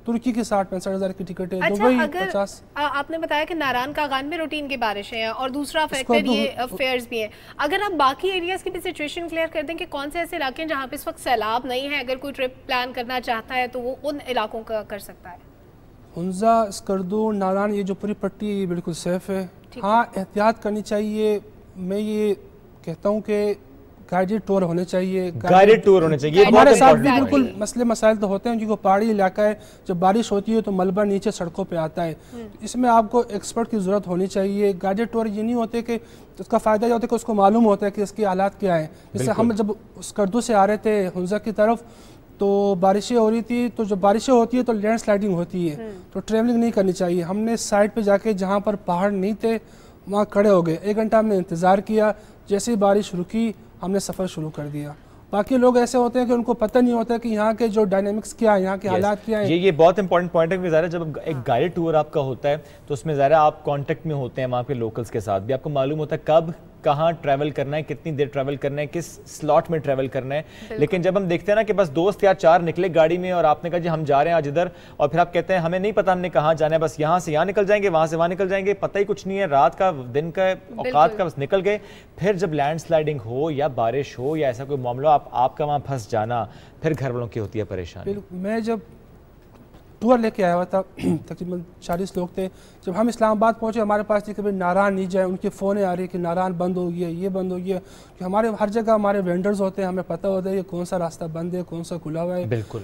ترکی کی 60-65,000 کی ٹکٹ ہے، دبئی 50۔ آپ نے بتایا کہ ناران کاغان میں روٹین کی بارشیں ہیں، اور دوسرا فیکٹر یہ فیئرز بھی ہیں، اگر آپ باقی ایریاز کی بھی سچویشن کلیئر کر دیں کہ کون سے ایسے علاقے ہیں جہاں پہ اس وقت سیلاب نہیں ہے، اگر کوئی ٹرپ پلان کرنا چاہتا ہے تو وہ ان علاقوں کا کر سکتا ہے؟ ہنزا، اسکردو، ناران، یہ جو پوری پٹی ہے یہ بالکل سیف ہے، ہاں احتیاط کرنی چاہیے، میں یہ کہتا ہوں کہ گائیڈڈ ٹور ہونے چاہیے، گائیڈڈ ٹور ہونے چاہیے، ہمارے ساتھ بھی بالکل مسئلے مسائل تو ہوتے ہیں کیونکہ پہاڑی علاقہ ہے، جب بارش ہوتی ہے تو ملبہ نیچے سڑکوں پہ آتا ہے، اس میں آپ کو ایکسپرٹ کی ضرورت ہونی چاہیے، گائیڈڈ ٹور یہ نہیں ہوتے کہ اس کا فائدہ یہ ہوتا ہے کہ اس کو معلوم ہوتا ہے کہ اس کی حالات کیا ہیں، جیسے ہم جب اسکردو سے آ رہے تھے ہنزا کی طرف تو بارشیں ہو رہی تھی، تو جب بارشیں ہوتی ہے تو لینڈ سلائڈنگ ہوتی ہے، تو ٹریولنگ نہیں کرنی چاہیے، ہم نے سائڈ پہ جا کے جہاں پر پہاڑ نہیں تھے وہاں کھڑے ہو گئے، 1 گھنٹہ ہم نے انتظار کیا، جیسے ہی بارش رکی ہم نے سفر شروع کر دیا۔ باقی لوگ ایسے ہوتے ہیں کہ ان کو پتہ نہیں ہوتا کہ یہاں کے جو ڈائنامکس کیا ہے، یہاں کے حالات کیا ہیں۔ یہ بہت امپورٹنٹ پوائنٹ ہے کہ ظاہر جب ایک گائیڈڈ ٹور آپ کا ہوتا ہے تو اس میں ظاہر آپ کانٹیکٹ میں ہوتے ہیں وہاں پہ لوکلز کے ساتھ بھی، آپ کو معلوم ہوتا ہے کب کہاں ٹریول کرنا ہے، کتنی دیر ٹریول کرنا ہے، کس سلاٹ میں ٹریول کرنا ہے، لیکن جب ہم دیکھتے ہیں نا کہ بس دوست یا 4 نکلے گاڑی میں اور آپ نے کہا جی ہم جا رہے ہیں آج ادھر، اور پھر آپ کہتے ہیں ہمیں نہیں پتہ ہم نے کہاں جانا ہے، بس یہاں سے یہاں نکل جائیں گے، وہاں سے وہاں نکل جائیں گے، پتہ ہی کچھ نہیں ہے، رات کا دن کا اوقات کا بس نکل گئے، پھر جب لینڈ سلائڈنگ ہو یا بارش ہو یا ایسا کوئی معاملہ آپ کا وہاں پھنس جانا، پھر گھر والوں کی ہوتی ہے پریشانی۔ میں جب ٹور لے کے آیا ہوا تھا، تقریباً 40 لوگ تھے، جب ہم اسلام آباد پہنچے ہمارے پاس تھی کہ بھائی ناران نہیں جائے، ان کے فونیں آ رہی کہ ناران بند ہو گیا، یہ بند ہو گیا، کہ ہمارے ہر جگہ ہمارے وینڈرز ہوتے ہیں، ہمیں پتہ ہوتا ہے کہ کون سا راستہ بند ہے، کون سا کھلا ہوا ہے۔ بالکل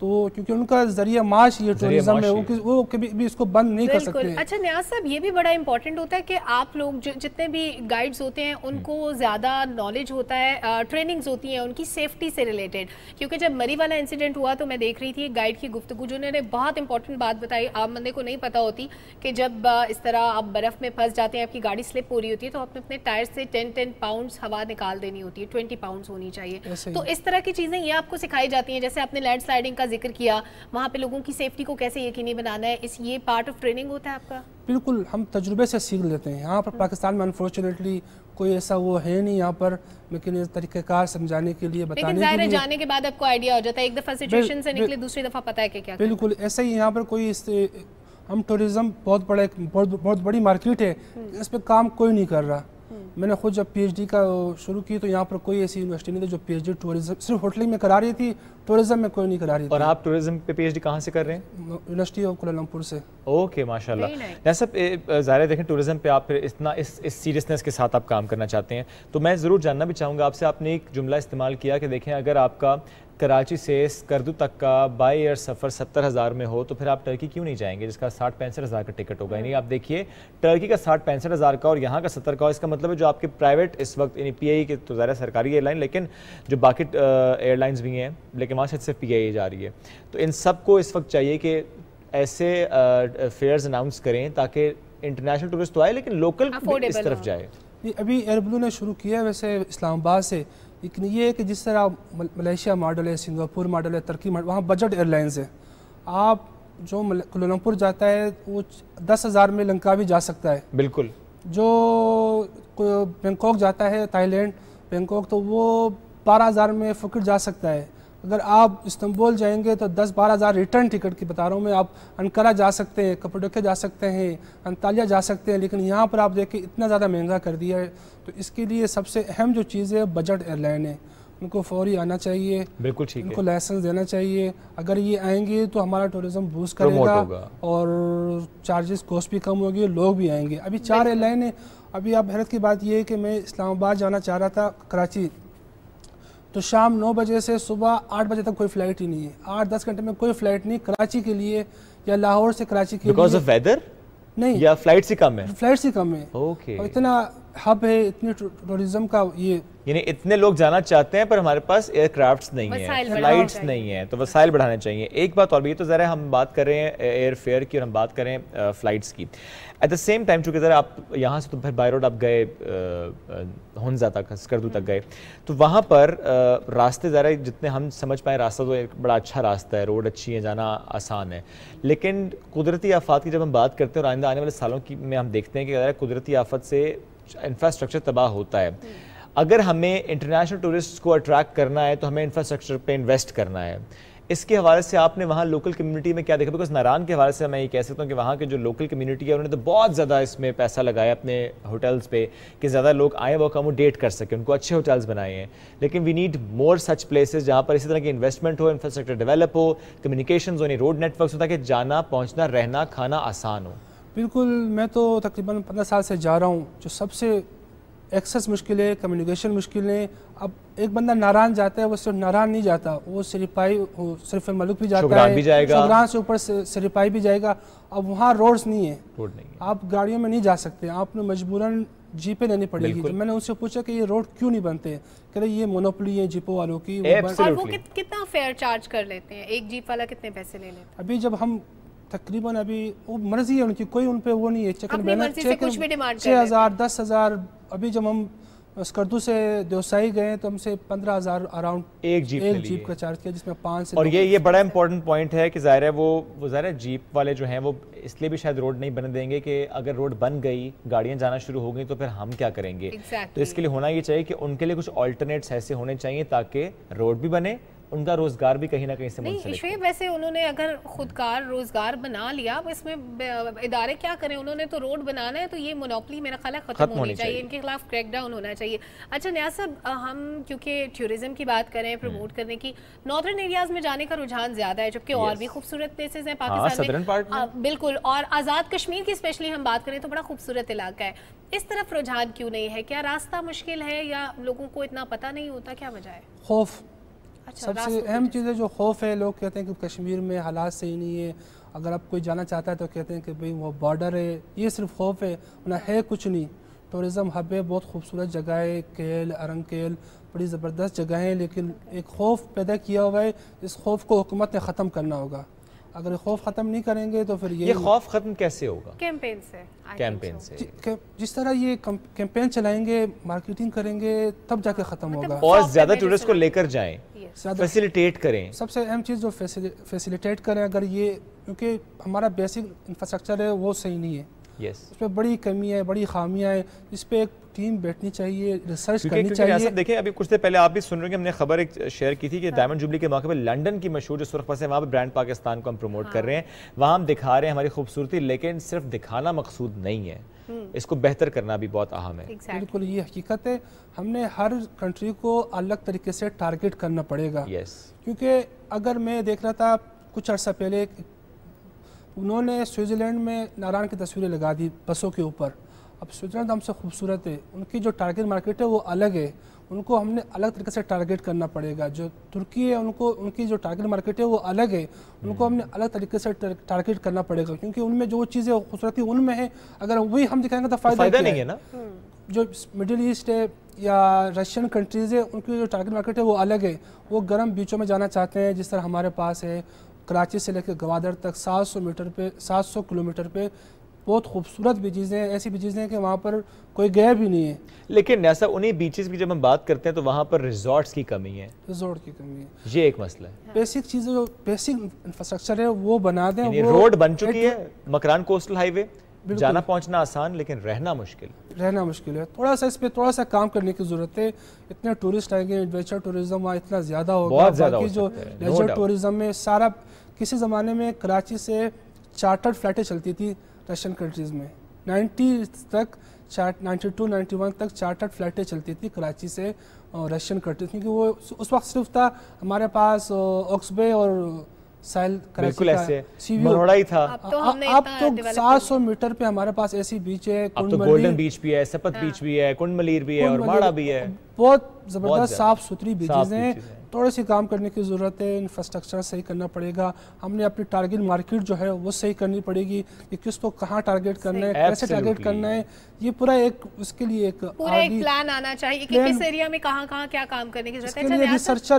تو کیونکہ ان کا ذریعہ معاش یہ ٹورزم ہے, وہ کبھی بھی اس کو بند نہیں کر سکتے. اچھا نیاز صاحب, یہ بھی بڑا امپورٹنٹ ہوتا ہے کہ آپ لوگ جتنے بھی گائیڈز ہوتے ہیں ان کو زیادہ نالج ہوتا ہے, ٹریننگز ہوتی ہیں ان کی سیفٹی سے ریلیٹڈ, کیونکہ جب مری والا انسیڈنٹ ہوا تو میں دیکھ رہی تھی گائیڈ کی گفتگو, جو نے بہت امپورٹنٹ بات بتائی, عام بندے کو نہیں پتا ہوتی کہ جب اس طرح آپ برف میں پھنس جاتے ہیں, آپ کی گاڑی سلپ ہو رہی ہوتی ہے, تو آپ نے اپنے ٹائر سے 10 پاؤنڈز ہوا نکال دینی ہوتی ہے, 20 پاؤنڈز ہونی چاہیے. تو اس طرح کی چیزیں یہ آپ کو سکھائی جاتی ہیں, جیسے آپ نے لینڈ سلائڈنگ کا ذکر کیا, وہاں پہ لوگوں کی سیفٹی کو کیسے یقینی بنانا ہے, یہ پارٹ آف ٹریننگ ہوتا ہے آپ کا؟ بالکل, ہم تجربے سے سیکھ لیتے ہیں. یہاں پر پاکستان میں انفارچونیٹلی کوئی ایسا وہ ہے نہیں یہاں پر, لیکن اس طریقہ کار سمجھانے کے لیے, بتانے کے لیے. لیکن ظاہر ہے جانے کے بعد آپ کو آئیڈیا ہو جاتا ہے, ایک دفعہ سچویشن سے نکلے دوسری دفعہ پتہ ہے کہ کیا. بالکل ایسا ہی یہاں پر کوئی ہم ٹورزم بہت بڑی مارکیٹ ہے, اس پہ کام کوئی نہیں کر رہا. میں نے خود جب پی ایچ ڈی کا شروع کی تو یہاں پر کوئی ایسی یونیورسٹی نہیں تھی جو پی ایچ ڈی ٹورزم صرف ہوٹلنگ میں کرا رہی تھی, ٹورزم میں کوئی نہیں کرا رہی تھی. اور آپ ٹورزم پہ پی ایچ ڈی کہاں سے کر رہے ہیں؟ یونیورسٹی آف کوالالمپور سے. اوکے, ماشاء اللہ. صاحب ظاہر دیکھیں ٹورزم پہ آپ پھر اتنا اس سیریسنس کے ساتھ آپ کام کرنا چاہتے ہیں, تو میں ضرور جاننا بھی چاہوں گا آپ سے. آپ نے ایک جملہ استعمال کیا کہ دیکھیں اگر آپ کا کراچی سے اسکردو تک کا بائی ایئر سفر 70,000 میں ہو تو پھر آپ ٹرکی کیوں نہیں جائیں گے جس کا 60-65,000 کا ٹکٹ ہوگا. یعنی آپ دیکھیے ٹرکی کا 60-65,000 کا اور یہاں کا 70 کا, اس کا مطلب ہے جو آپ کے پرائیویٹ اس وقت یعنی پی آئی کی تو ظاہر سرکاری ایئر لائن, لیکن جو باقی ایئر لائنز بھی ہیں لیکن وہاں سے صرف پی آئی جا رہی ہے, تو ان سب کو اس وقت چاہیے کہ ایسے فیئرز اناؤنس کریں تاکہ انٹرنیشنل ٹورسٹ تو آئے لیکن لوکل اس طرف جائے. ابھی ایئر بلو نے شروع کیا ہے ویسے اسلام آباد سے, لیکن یہ ہے کہ جس طرح ملیشیا ماڈل ہے, سنگاپور ماڈل ہے, ترکی ماڈل, وہاں بجٹ ایئر لائنز ہے. آپ جو کوالالمپور جاتا ہے وہ 10,000 میں لنکاوی جا سکتا ہے. بالکل. جو بینکاک جاتا ہے, تھائی لینڈ بینکاک, تو وہ 12,000 میں فکر جا سکتا ہے. اگر آپ استنبول جائیں گے تو 10-12,000 ریٹرن ٹکٹ کی بتا رہا ہوں میں, آپ انکارا جا سکتے ہیں, کپڈوکیا جا سکتے ہیں, انطالیہ جا سکتے ہیں, لیکن یہاں پر آپ دیکھیں اتنا زیادہ مہنگا کر دیا ہے. تو اس کے لیے سب سے اہم جو چیز ہے بجٹ ایئر لائن ہے, ان کو فوری آنا چاہیے. بالکل ٹھیک ہے, ان کو لائسنس دینا چاہیے. اگر یہ آئیں گے تو ہمارا ٹورزم بوسٹ کرے گا اور چارجز کاسٹ بھی کم ہوگی, لوگ بھی آئیں گے. ابھی 4 ایئر لائن ہیں. ابھی آپ حیرت کی بات یہ ہے کہ میں اسلام آباد جانا چاہ رہا تھا کراچی, تو شام 9 بجے سے صبح 8 بجے تک کوئی فلائٹ ہی نہیں ہے. 8-10 گھنٹے میں کوئی فلائٹ نہیں کراچی کے لیے یا لاہور سے کراچی کے لیے. بیکاز آف ویدر نہیں, یا فلائٹس ہی کم ہے. فلائٹس ہی کم ہے. اوکے. اور اتنا ہب ہے, اتنی ٹورزم کا یہ, یعنی اتنے لوگ جانا چاہتے ہیں پر ہمارے پاس ایئر کرافٹس نہیں ہیں, فلائٹس نہیں ہیں, تو وسائل بڑھانے چاہیے. ایک بات اور بھی, تو ذرا ہم بات کر رہے ہیں ایئر فیئر کی اور ہم بات کریں فلائٹس کی. ایٹ دا سیم ٹائم چونکہ ذرا آپ یہاں سے تو پھر بائی روڈ آپ گئے ہنزا تک, اسکردو تک گئے, تو وہاں پر راستے ذرا جتنے ہم سمجھ پائیں راستہ تو ایک بڑا اچھا راستہ ہے, روڈ اچھی ہے, جانا آسان ہے, لیکن قدرتی آفات کی جب ہم بات کرتے ہیں اور آئندہ آنے والے سالوں کی میں ہم دیکھتے ہیں کہ ذرا قدرتی آفت سے انفراسٹرکچر تباہ ہوتا ہے. اگر ہمیں انٹرنیشنل ٹورسٹ کو اٹریکٹ کرنا ہے تو ہمیں انفراسٹرکچر پہ انویسٹ کرنا ہے. اس کے حوالے سے آپ نے وہاں لوکل کمیونٹی میں کیا دیکھا؟ بیکاز ناران کے حوالے سے میں یہ کہہ سکتا ہوں کہ وہاں کے جو لوکل کمیونٹی ہے انہوں نے تو بہت زیادہ اس میں پیسہ لگایا اپنے ہوٹلز پہ کہ زیادہ لوگ آئیں, وہ اکوموڈیٹ کر سکیں, ان کو اچھے ہوٹلز بنائے ہیں. لیکن we need more such places جہاں پر اسی طرح کی انویسٹمنٹ ہو, انفراسٹرکچر ڈیولپ ہو, کمیونیکیشنز ہو, روڈ نیٹ ورکس ہو, تاکہ جانا پہنچنا رہنا کھانا آسان ہو. بالکل. میں تو تقریباً 15 سال سے جا رہا ہوں. جو سب سے ایکسیس مشکل ہے, کمیونیکیشن مشکل ہے. اب ایک بندہ ناران جاتا ہے, وہ صرف ناران نہیں جاتا, وہ سریپائی صرف الملک بھی جاتا ہے, شوگران سے اوپر سریپائی بھی جائے گا. اب وہاں روڈز نہیں ہیں, آپ گاڑیوں میں نہیں جا سکتے, آپ نے مجبوراً جیپیں لینی پڑے گی. میں نے ان سے پوچھا کہ یہ روڈ کیوں نہیں بنتے, کہ یہ مونوپلی ہے جیپوں والوں کی. اور وہ کتنا فیئر چارج کر لیتے ہیں, ایک جیپ والا کتنے پیسے لے لیتے ہیں؟ ابھی جب ہم تقریباً ابھی وہ مرضی ہے ان کی, کوئی ان پہ وہ نہیں ہے, چکن بینر 6,000 10,000. ابھی جب ہم اسکردو سے دیوسائی گئے تو ہم سے 15,000 اراؤنڈ ایک جیپ کا چارج کیا, جس میں 5 سے. اور یہ بڑا امپورٹنٹ پوائنٹ ہے کہ ظاہر ہے وہ ظاہر ہے جیپ والے جو ہیں وہ اس لیے بھی شاید روڈ نہیں بن دیں گے کہ اگر روڈ بن گئی, گاڑیاں جانا شروع ہو گئی تو پھر ہم کیا کریں گے. تو اس کے لیے ہونا یہ چاہیے کہ ان کے لیے کچھ آلٹرنیٹس ایسے ہونے چاہیے تاکہ روڈ بھی بنے, ان کا روزگار بھی کہیں نہ کہیں سے نہیں شعیب ویسے انہوں نے اگر خودکار روزگار بنا لیا اس میں ادارے کیا کریں, انہوں نے تو روڈ بنانا ہے, تو یہ مونوپلی میرا خیال ہے ختم ہونی چاہیے, ان کے خلاف کریک ڈاؤن ہونا چاہیے. اچھا نیاز صاحب, ہم کیونکہ ٹورزم کی بات کریں پروموٹ کرنے کی, نارتھرن ایریاز میں جانے کا رجحان زیادہ ہے, جبکہ اور بھی خوبصورت پلیسز ہیں پاکستان میں بالکل, اور آزاد کشمیر کی اسپیشلی ہم بات کریں تو بڑا خوبصورت علاقہ ہے, اس طرف رجحان کیوں نہیں ہے؟ کیا راستہ مشکل ہے یا لوگوں کو اتنا پتہ نہیں ہوتا, کیا وجہ ہے؟ خوف سب سے اہم چیز ہے, جو خوف ہے. لوگ کہتے ہیں کہ کشمیر میں حالات صحیح نہیں ہے, اگر اب کوئی جانا چاہتا ہے تو کہتے ہیں کہ بھئی وہ بارڈر ہے, یہ صرف خوف ہے, نہ ہے کچھ نہیں. ٹورزم ہب ہے, بہت خوبصورت جگہ ہے, کیل ارنگ کیل بڑی زبردست جگہ ہے, لیکن ایک خوف پیدا کیا ہوا ہے, اس خوف کو حکومت نے ختم کرنا ہوگا. اگر خوف ختم نہیں کریں گے تو پھر یہ خوف ختم کیسے ہوگا؟ کیمپین سے جس طرح یہ کیمپین چلائیں گے, مارکیٹنگ کریں گے, تب جا کے ختم ہوگا. اور زیادہ ٹورسٹ کو لے کر جائیں, فیسیلیٹیٹ کریں. سب سے اہم چیز جو فیسیلیٹیٹ کریں, اگر یہ کیونکہ ہمارا بیسک انفراسٹرکچر ہے وہ صحیح نہیں ہے, اس پہ بڑی کمی ہے, بڑی خامیاں ہیں, اس پہ ایک ٹیم بیٹھنی چاہیے, ریسرچ کرنی چاہیے. دیکھیں ابھی کچھ دیر پہلے آپ بھی سن رہے ہیں کہ ہم نے خبر ایک شیئر کی تھی کہ ڈائمنڈ جوبلی کے موقع پہ لنڈن کی مشہور جو سرخ پس ہے وہاں پہ برانڈ پاکستان کو ہم پروموٹ کر رہے ہیں, وہاں ہم دکھا رہے ہیں ہماری خوبصورتی, لیکن صرف دکھانا مقصود نہیں ہے, اس کو بہتر کرنا بھی بہت اہم ہے. بالکل یہ حقیقت ہے, ہم نے ہر کنٹری کو الگ طریقے سے ٹارگٹ کرنا پڑے گا. کیونکہ اگر میں دیکھ رہا تھا کچھ عرصہ پہلے انہوں نے سوئٹزرلینڈ میں ناران کی تصویریں لگا دی بسوں کے اوپر. اب سوئٹزرلینڈ ہم سے خوبصورت ہے, ان کی جو ٹارگٹ مارکیٹ ہے وہ الگ ہے, ان کو ہم نے الگ طریقے سے ٹارگٹ کرنا پڑے گا. جو ترکی ہے ان کی جو ٹارگٹ مارکیٹ ہے وہ الگ ہے, ان کو ہم نے الگ طریقے سے ٹارگٹ کرنا پڑے گا, کیونکہ ان میں جو چیزیں خوبصورتی ان میں ہے, اگر وہی ہم دکھائیں گے تو فائدہ نہیں ہے نا. جو مڈل ایسٹ ہے یا رشین کنٹریز ہے, ان کی جو ٹارگٹ مارکیٹ ہے وہ الگ ہے, وہ گرم بیچوں میں جانا چاہتے ہیں, جس طرح ہمارے پاس ہے کراچی سے لے کے گوادر تک 700 کلومیٹر پہ بہت خوبصورت بیچز ہیں, ایسی بیچز ہیں کہ وہاں پر کوئی گیا بھی نہیں ہے. لیکن ایسا انہیں بیچز کی جب ہم بات کرتے ہیں تو وہاں پر ریزورٹس کی کمی ہے, ریزورٹ کی کمی ہے, یہ ایک مسئلہ ہے. بیسک چیزیں جو بیسک انفراسٹرکچر ہے وہ بنا دیں. روڈ بن چکی ہے, مکران کوسٹل ہائی وے, جانا پہنچنا آسان لیکن رہنا مشکل ہے. تھوڑا سا اس پہ تھوڑا سا کام کرنے کی ضرورت ہے. اتنے ٹورسٹ آئیں گے, ایڈونچر ٹورزم وہاں اتنا زیادہ ہوگا, باقی جو لیجر ٹورزم میں سارا, کسی زمانے میں کراچی سے چارٹرڈ فلائٹیں چلتی تھی رشین کنٹریز میں, 92-91 تک چارٹرڈ فلائٹیں چلتی تھی کراچی سے رشین کنٹریز, کیونکہ وہ اس وقت صرف تھا ہمارے پاس اوکس بے اور ساحل کراچی کا سی وی ہی تھا. اب تو 700 میٹر پہ ہمارے پاس ایسی بیچ ہے, اب تو گولڈن بیچ بھی ہے, سپت بیچ بھی ہے, کنڈ ملیر بھی ہے اور ماڑا بھی ہے, بہت زبردست صاف ستھری بیچز ہیں. تھوڑے سی کام کرنے کی ضرورت ہے, انفراسٹرکچر صحیح کرنا پڑے گا, ہم نے اپنی ٹارگٹ مارکیٹ جو ہے وہ صحیح کرنی پڑے گی, کہ کس کو کہاں ٹارگٹ کرنا ہے, کیسے ٹارگٹ کرنا ہے, یہ پورا ایک اس کے لیے ایک پلان آنا چاہیے کہ کس ایریا میں کہاں کیا کام کرنے کی ضرورت ہے. اس کے لیے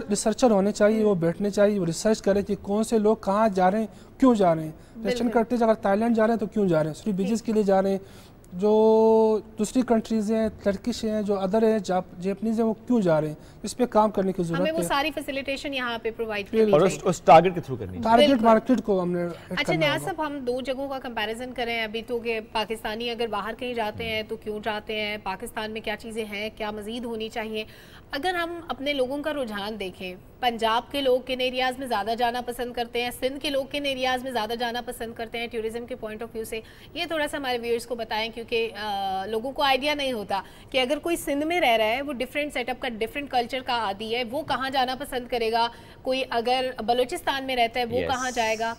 ریسرچر ہونے چاہیے, وہ بیٹھنے چاہیے, وہ ریسرچ کریں کہ کون سے لوگ کہاں جا رہے ہیں, کیوں جا رہے ہیں. ویسٹرن کنٹریز اگر تائی لینڈ جا رہے ہیں تو کیوں جا رہے ہیں, صرف بیچز کے لیے جا رہے ہیں. جو دوسری کنٹریز ہیں, ٹرکش ہیں, جو ادر ہیں, جیپنیز ہیں, وہ کیوں جا رہے ہیں, اس پہ کام کرنے کی ضرورت ہے. ہمیں وہ ساری فیسیلیٹیشن یہاں پہ پرووائڈ کرنی اور اس ٹارگٹ کے تھرو کرنی, ٹارگٹ مارکیٹ کو ہم نے. اچھا نیاز صاحب, ہم دو جگہوں کا کمپیریزن کریں ابھی تو, کہ پاکستانی اگر باہر کہیں جاتے ہیں تو کیوں جاتے ہیں, پاکستان میں کیا چیزیں ہیں, کیا مزید ہونی چاہیے. اگر ہم اپنے لوگوں کا رجحان دیکھیں, پنجاب کے لوگ کن ایریاز میں زیادہ جانا پسند کرتے ہیں, سندھ کے لوگ کن ایریاز میں زیادہ جانا پسند کرتے ہیں ٹورزم کے پوائنٹ آف ویو سے, یہ تھوڑا سا ہمارے ویورز کو بتائیں, کیونکہ لوگوں کو آئیڈیا نہیں ہوتا کہ اگر کوئی سندھ میں رہ رہا ہے, وہ ڈیفرنٹ سیٹ اپ کا, ڈیفرنٹ کلچر کا عادی ہے, وہ کہاں جانا پسند کرے گا, کوئی اگر بلوچستان میں رہتا ہے وہ کہاں جائے گا.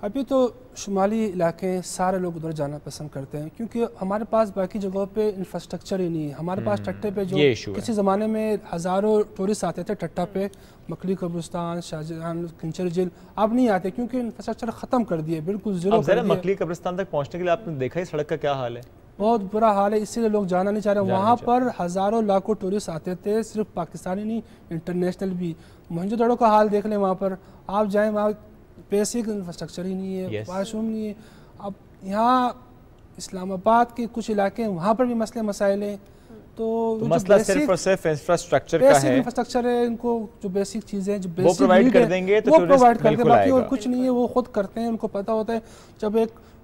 ابھی تو شمالی علاقے سارے لوگ ادھر جانا پسند کرتے ہیں, کیونکہ ہمارے پاس باقی جگہوں پہ انفراسٹرکچر ہی نہیں ہے. ہمارے پاس ٹٹے پہ جو کسی زمانے میں ہزاروں ٹورسٹ آتے تھے ٹٹا پہ, مکلی قبرستان, شاہجہان, کنچر جھیل, اب نہیں آتے کیونکہ انفراسٹرکچر ختم کر دیے, بالکل زیرو کر دیے. مکلی قبرستان تک پہنچنے کے لیے آپ نے دیکھا ہی سڑک کا کیا حال ہے, بہت برا حال ہے, اسی لیے لوگ جانا نہیں چاہ رہے. وہاں پر ہزاروں لاکھوں ٹورسٹ آتے تھے, صرف پاکستانی نہیں انٹرنیشنل بھی. موہنجو دڑو کا حال دیکھ لیں, وہاں پر آپ جائیں, وہاں بیسک انفراسٹرکچر ہی نہیں ہے, واش روم نہیں ہے. اب یہاں اسلام آباد کے کچھ علاقے ہیں, وہاں پر بھی مسئلے مسائل ہیں. تو مسئلہ صرف اور صرف انفراسٹرکچر کا ہے, بیسک انفراسٹرکچر ہے, ان کو جو بیسک چیزیں جو بیسک پرووائڈ کر دیں گے تو وہ پرووائڈ کر دیں, باقی اور کچھ نہیں ہے, وہ خود کرتے ہیں, ان کو پتہ ہوتا ہے. جب ایک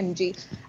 mg।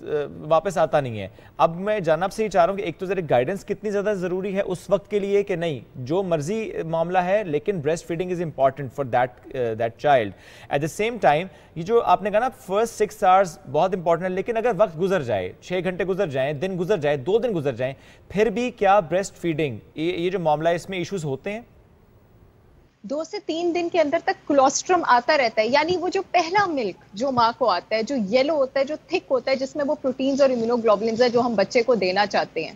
واپس آتا نہیں ہے. اب میں جاننا آپ سے یہ چاہ رہا ہوں کہ ایک تو ذرا گائیڈنس کتنی زیادہ ضروری ہے اس وقت کے لیے کہ نہیں جو مرضی معاملہ ہے لیکن breast feeding is important for that child. At the same time یہ جو آپ نے کہا نا فرسٹ 6 hours بہت امپورٹنٹ ہے, لیکن اگر وقت گزر جائے, 6 گھنٹے گزر جائیں, دن گزر جائے, 2 دن گزر جائیں, پھر بھی کیا بریسٹ فیڈنگ یہ جو معاملہ ہے اس میں ایشوز ہوتے ہیں؟ 2 سے 3 دن کے اندر تک کولوسٹرم آتا رہتا ہے, یعنی وہ جو پہلا ملک جو ماں کو آتا ہے, جو یلو ہوتا ہے, جو تھک ہوتا ہے, جس میں وہ پروٹینز اور امیونوگلوبولنز ہے جو ہم بچے کو دینا چاہتے ہیں.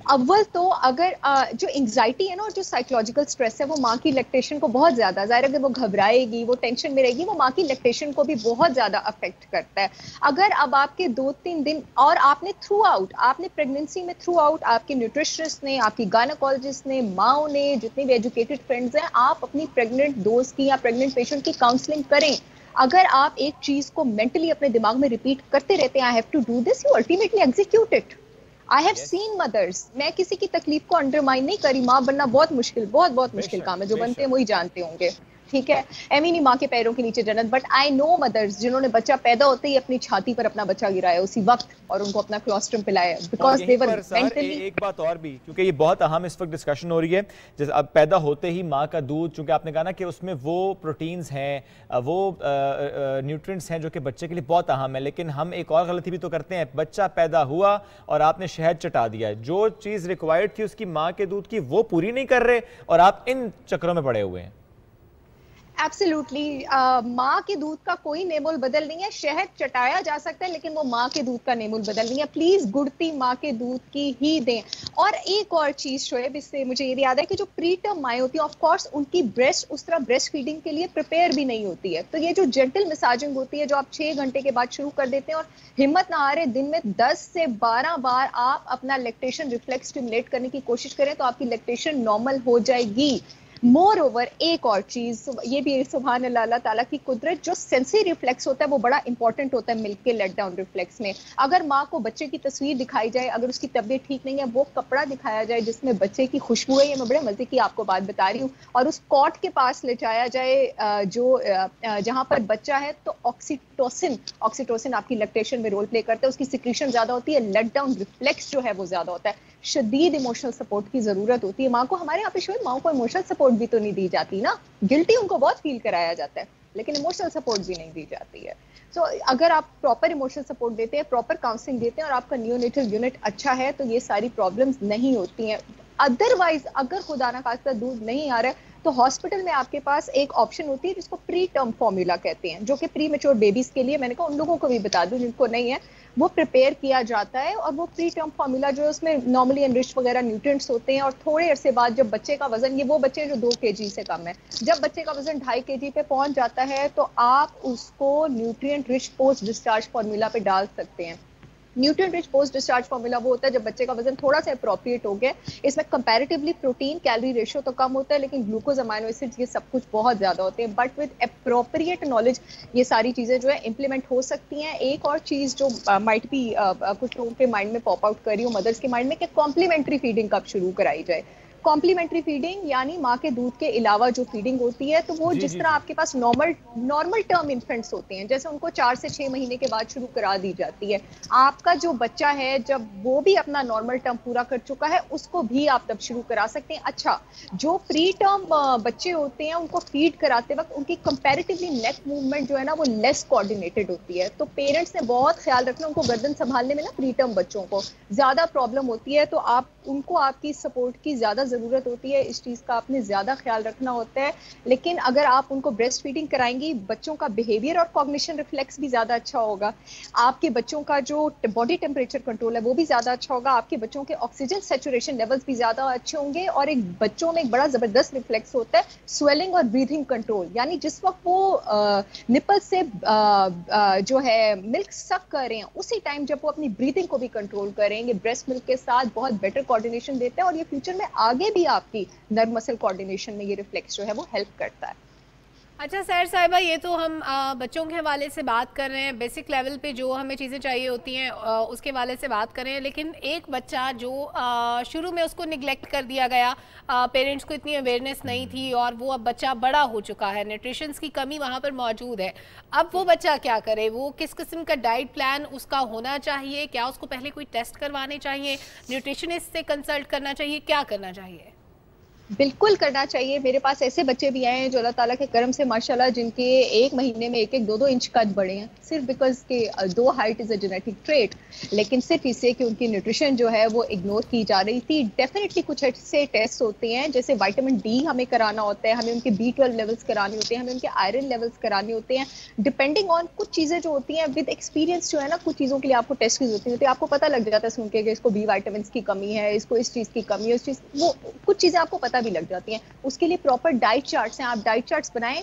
اول تو اگر جو انگزائٹی ہے نا اور جو سائیکولوجیکل سٹریس ہے وہ ماں کی لیکٹیشن کو بہت زیادہ, ظاہر اگر وہ گھبرائے گی, وہ ٹینشن میں رہے گی, وہ ماں کی لیکٹیشن کو بھی بہت زیادہ افیکٹ کرتا ہے. اگر اب آپ کے 2-3 دن اور آپ نے تھرو آؤٹ, آپ نے پریگننسی میں تھرو آؤٹ آپ کے نیوٹریشنسٹ نے, آپ کی گائنیکولوجسٹ نے, ماؤں نے, جتنے بھی ایجوکیٹڈ فرینڈز ہیں, آپ اپنی پریگننٹ دوست کی یا پریگننٹ پیشنٹ کی کاؤنسلنگ کریں. اگر آپ ایک چیز کو مینٹلی اپنے دماغ میں ریپیٹ کرتے رہتے ہیں, I have to do this, you ultimately execute it. I have seen mothers, میں کسی کی تکلیف کو انڈرمائن نہیں کری, ماں بننا بہت مشکل, بہت مشکل کام ہے, جو بنتے ہیں وہی جانتے ہوں گے, ٹھیک ہے, ایویں نہیں ماں کے پیروں کے نیچے جنت. بٹ آئی نو مدرز جنہوں نے بچہ پیدا ہوتے ہی اپنی چھاتی پر اپنا بچہ گرایا اسی وقت اور ان کو اپنا کلوسٹرم پلایا, بیکاز دے ور مینٹلی. ایک بات اور بھی, کیونکہ یہ بہت اہم اس وقت ڈسکشن ہو رہی ہے, جیسے اب پیدا ہوتے ہی ماں کا دودھ, چونکہ آپ نے کہا نا کہ اس میں وہ پروٹینز ہیں, وہ نیوٹرینٹس ہیں جو کہ بچے کے لیے بہت اہم ہے, لیکن ہم ایک اور غلطی بھی تو کرتے ہیں, بچہ پیدا ہوا اور آپ نے شہد چٹا دیا, جو چیز ریکوائرڈ تھی اس کی ماں کے دودھ کی وہ پوری نہیں کر رہے اور آپ ان چکروں میں پڑے ہوئے ہیں. ایبسلیوٹلی, ماں کے دودھ کا کوئی نیم البدل نہیں ہے, شہد چٹایا جا سکتا ہے لیکن وہ ماں کے دودھ کا نیم البدل نہیں ہے. پلیز گڑتی ماں کے دودھ کی ہی دیں. اور ایک اور چیز شعیب, اس سے مجھے یہ یاد ہے کہ جو پری ٹرم مائیں ہوتی ہیں, آف کورس ان کی بریسٹ اس طرح بریسٹ فیڈنگ کے لیے پریپیئر بھی نہیں ہوتی ہے, تو یہ جو جینٹل مساجنگ ہوتی ہے جو آپ 6 گھنٹے کے بعد شروع کر دیتے ہیں اور ہمت نہ آ رہے دن میں 10 سے 12 بار آپ اپنا لیکٹیشن ریفلیکس اسٹیمولیٹ کرنے کی کوشش کریں تو آپ کی لیکٹیشن نارمل ہو جائے گی. مور اوور ایک اور چیز, یہ بھی سبحان اللہ, اللہ تعالیٰ کی قدرت, جو سینسری ریفلیکس ہوتا ہے وہ بڑا امپورٹنٹ ہوتا ہے ملک کے لیٹ ڈاؤن ریفلیکس میں. اگر ماں کو بچے کی تصویر دکھائی جائے, اگر اس کی طبیعت ٹھیک نہیں ہے, وہ کپڑا دکھایا جائے جس میں بچے کی خوشبو ہے, یہ میں بڑے مزے کی آپ کو بات بتا رہی ہوں, اور اس کاٹ کے پاس لے جایا جائے جو جہاں پر بچہ ہے, تو آکسیٹوسن آپ کی لیکٹیشن میں رول پلے کرتا ہے, اس کی سیکریشن زیادہ ہوتی ہے, لیٹ ڈاؤن ریفلیکس جو ہے وہ زیادہ ہوتا ہے. شدید ایموشنل سپورٹ کی ضرورت ہوتی ہے ماں کو. ہمارے یہاں پہ شاید ماں کو ایموشنل سپورٹ بھی تو نہیں دی جاتی نا, گلٹی ان کو بہت فیل کرایا جاتا ہے لیکن ایموشنل سپورٹ بھی نہیں دی جاتی ہے. سو اگر آپ پراپر ایموشنل سپورٹ دیتے ہیں, پراپر کاؤنسلنگ دیتے ہیں اور آپ کا نیونیٹل یونٹ اچھا ہے تو یہ ساری پرابلمس نہیں ہوتی ہیں. ادروائز اگر خدا نہ خواستہ دودھ نہیں آ رہا ہے تو ہاسپٹل میں آپ کے پاس ایک آپشن ہوتی ہے جس کو پری ٹرم فارمولا کہتے ہیں, جو کہ پری میچور بیبیز کے لیے, میں نے کہا ان لوگوں کو بھی بتا دوں جن کو نہیں ہے, وہ پریپیئر کیا جاتا ہے. اور وہ پری ٹرم فارمولا جو ہے اس میں نارملی انرچ وغیرہ نیوٹرینٹس ہوتے ہیں, اور تھوڑے عرصے بعد جب بچے کا وزن, یہ وہ بچے جو 2 kg سے کم ہے, جب بچے کا وزن 2.5 kg پہ پہنچ جاتا ہے تو آپ اس کو nutrient rich post discharge formula پہ ڈال سکتے ہیں. Nutrient rich post discharge formula وہ ہوتا ہے جب بچے کا وزن تھوڑا سا اپروپریٹ ہو گیا, اس میں کمپیریٹیولی پروٹین کیلری ریشو تو کم ہوتا ہے لیکن گلوکوز امائنو ایسڈز یہ سب کچھ بہت زیادہ ہوتے ہیں. بٹ وتھ اپروپریٹ نالج یہ ساری چیزیں جو ہے امپلیمنٹ ہو سکتی ہیں. ایک اور چیز جو مائٹ بھی کچھ لوگوں کے مائنڈ میں پاپ آؤٹ کر رہی ہوں, مدرس کے مائنڈ میں, کہ کمپلیمنٹری فیڈنگ کب شروع کرائی جائے. کمپلیمنٹری فیڈنگ یعنی ماں کے دودھ کے علاوہ جو فیڈنگ ہوتی ہے, تو وہ جس طرح آپ کے پاس نارمل ٹرم انفنٹس ہوتے ہیں, جیسے ان کو 4 سے 6 مہینے کے بعد شروع کرا دی جاتی ہے, آپ کا جو بچہ ہے جب وہ بھی اپنا نارمل ٹرم پورا کر چکا ہے اس کو بھی آپ تب شروع کرا سکتے ہیں. اچھا, جو پری ٹرم بچے ہوتے ہیں ان کو فیڈ کراتے وقت ان کی کمپیریٹیولی نیک موومنٹ جو ہے نا وہ لیس کوآرڈینیٹڈ ہوتی ہے, تو پیرنٹس نے بہت خیال رکھنا, ان کو گردن سنبھالنے میں نا پری ٹرم بچوں کو زیادہ پرابلم ہوتی ہے, تو آپ ان کو آپ کی سپورٹ کی زیادہ ضرورت ہوتی ہے, اس چیز کا آپ نے زیادہ خیال رکھنا ہوتا ہے. لیکن اگر آپ ان کو بریسٹ فیڈنگ کرائیں گی, بچوں کا بیہیویئر اور کوگنیشن ریفلیکس بھی زیادہ اچھا ہوگا, آپ کے بچوں کا جو باڈی ٹیمپریچر کنٹرول ہے وہ بھی زیادہ اچھا ہوگا, آپ کے بچوں کے آکسیجن سیچوریشن لیولز بھی زیادہ اچھے ہوں گے. اور ایک بچوں میں ایک بڑا زبردست ریفلیکس ہوتا ہے سویلنگ اور بریدنگ کنٹرول, یعنی جس وقت وہ نپل سے جو ہے ملک سک کر رہے ہیں اسی ٹائم جب وہ اپنی بریدنگ کو بھی کنٹرول کریں گے, بریسٹ ملک کے ساتھ بہت بیٹر کوآرڈینیشن دیتے ہیں, اور یہ فیوچر میں آگے بھی آپ کی نرم مسل کوآرڈینیشن میں یہ ریفلیکس جو ہے وہ ہیلپ کرتا ہے. اچھا سیر صاحبہ، یہ تو ہم بچوں کے حوالے سے بات کر رہے ہیں، بیسک لیول پہ جو ہمیں چیزیں چاہیے ہوتی ہیں اس کے حوالے سے بات کر رہے ہیں، لیکن ایک بچہ جو شروع میں اس کو نگلیکٹ کر دیا گیا، پیرنٹس کو اتنی اویئرنیس نہیں تھی، اور وہ اب بچہ بڑا ہو چکا ہے، نیوٹریشنز کی کمی وہاں پر موجود ہے، اب وہ بچہ کیا کرے؟ وہ کس قسم کا ڈائٹ پلان اس کا ہونا چاہیے؟ کیا اس کو پہلے کوئی ٹیسٹ کروانے چاہیے؟ نیوٹریشنسٹ سے کنسلٹ کرنا چاہیے؟ کیا کرنا چاہیے؟ بالکل کرنا چاہیے. میرے پاس ایسے بچے بھی آئے ہیں جو اللہ تعالیٰ کے کرم سے ماشاءاللہ جن کے ایک مہینے میں 1-2 انچ قد بڑھے ہیں، صرف بیکاز کہ the height is a genetic trait, لیکن صرف اس سے کہ ان کی نیوٹریشن جو ہے وہ اگنور کی جا رہی تھی. ڈیفینیٹلی کچھ ایسے ٹیسٹ ہوتے ہیں جیسے وائٹامن ڈی ہمیں کرانا ہوتا ہے، ہمیں ان کے B12 لیولس کرانی ہوتے ہیں، ہمیں ان کے آئرن لیولس کرانی ہوتے ہیں، ڈپینڈنگ آن کچھ چیزیں جو ہوتی ہیں ود ایکسپیرینس جو ہے نا، کچھ چیزوں کے لیے آپ کو ٹیسٹ کی ضرورت نہیں ہوتی. آپ کو پتہ لگ جاتا ہے سن کے کہ اس کو B وائٹامنس کی کمی ہے، اس کو اس چیز کی کمی ہے، اس چیز وہ کچھ چیزیں آپ کو پتہ بھی لگ جاتی ہیں. اس کے لیے پراپر ڈائٹ چارٹس ہیں، آپ ڈائٹ چارٹس بنائیں.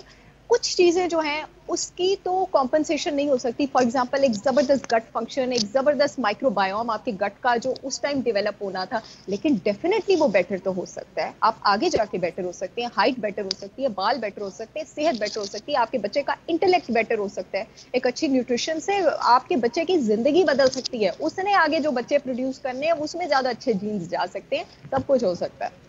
کچھ چیزیں جو ہیں اس کی تو کمپنسیشن نہیں ہو سکتی. فار ایگزامپل ایک زبردست گٹ فنکشن، ایک زبردست مائکرو بایوم آپ کے گٹ کا جو اس ٹائم ڈیولپ ہونا تھا، لیکن ڈیفینیٹلی وہ بیٹر تو ہو سکتا ہے. آپ آگے جا کے بیٹر ہو سکتے ہیں، ہائٹ بیٹر ہو سکتی ہے، بال بیٹر ہو سکتے ہیں، صحت بیٹر ہو سکتی ہے، آپ کے بچے کا انٹلیکٹ بیٹر ہو سکتا ہے. ایک اچھی نیوٹریشن سے آپ کے بچے کی زندگی بدل سکتی ہے. اس نے آگے جو بچے پروڈیوس کرنے ہیں اس میں زیادہ اچھے جینز جا سکتے ہیں. سب کچھ ہو سکتا ہے،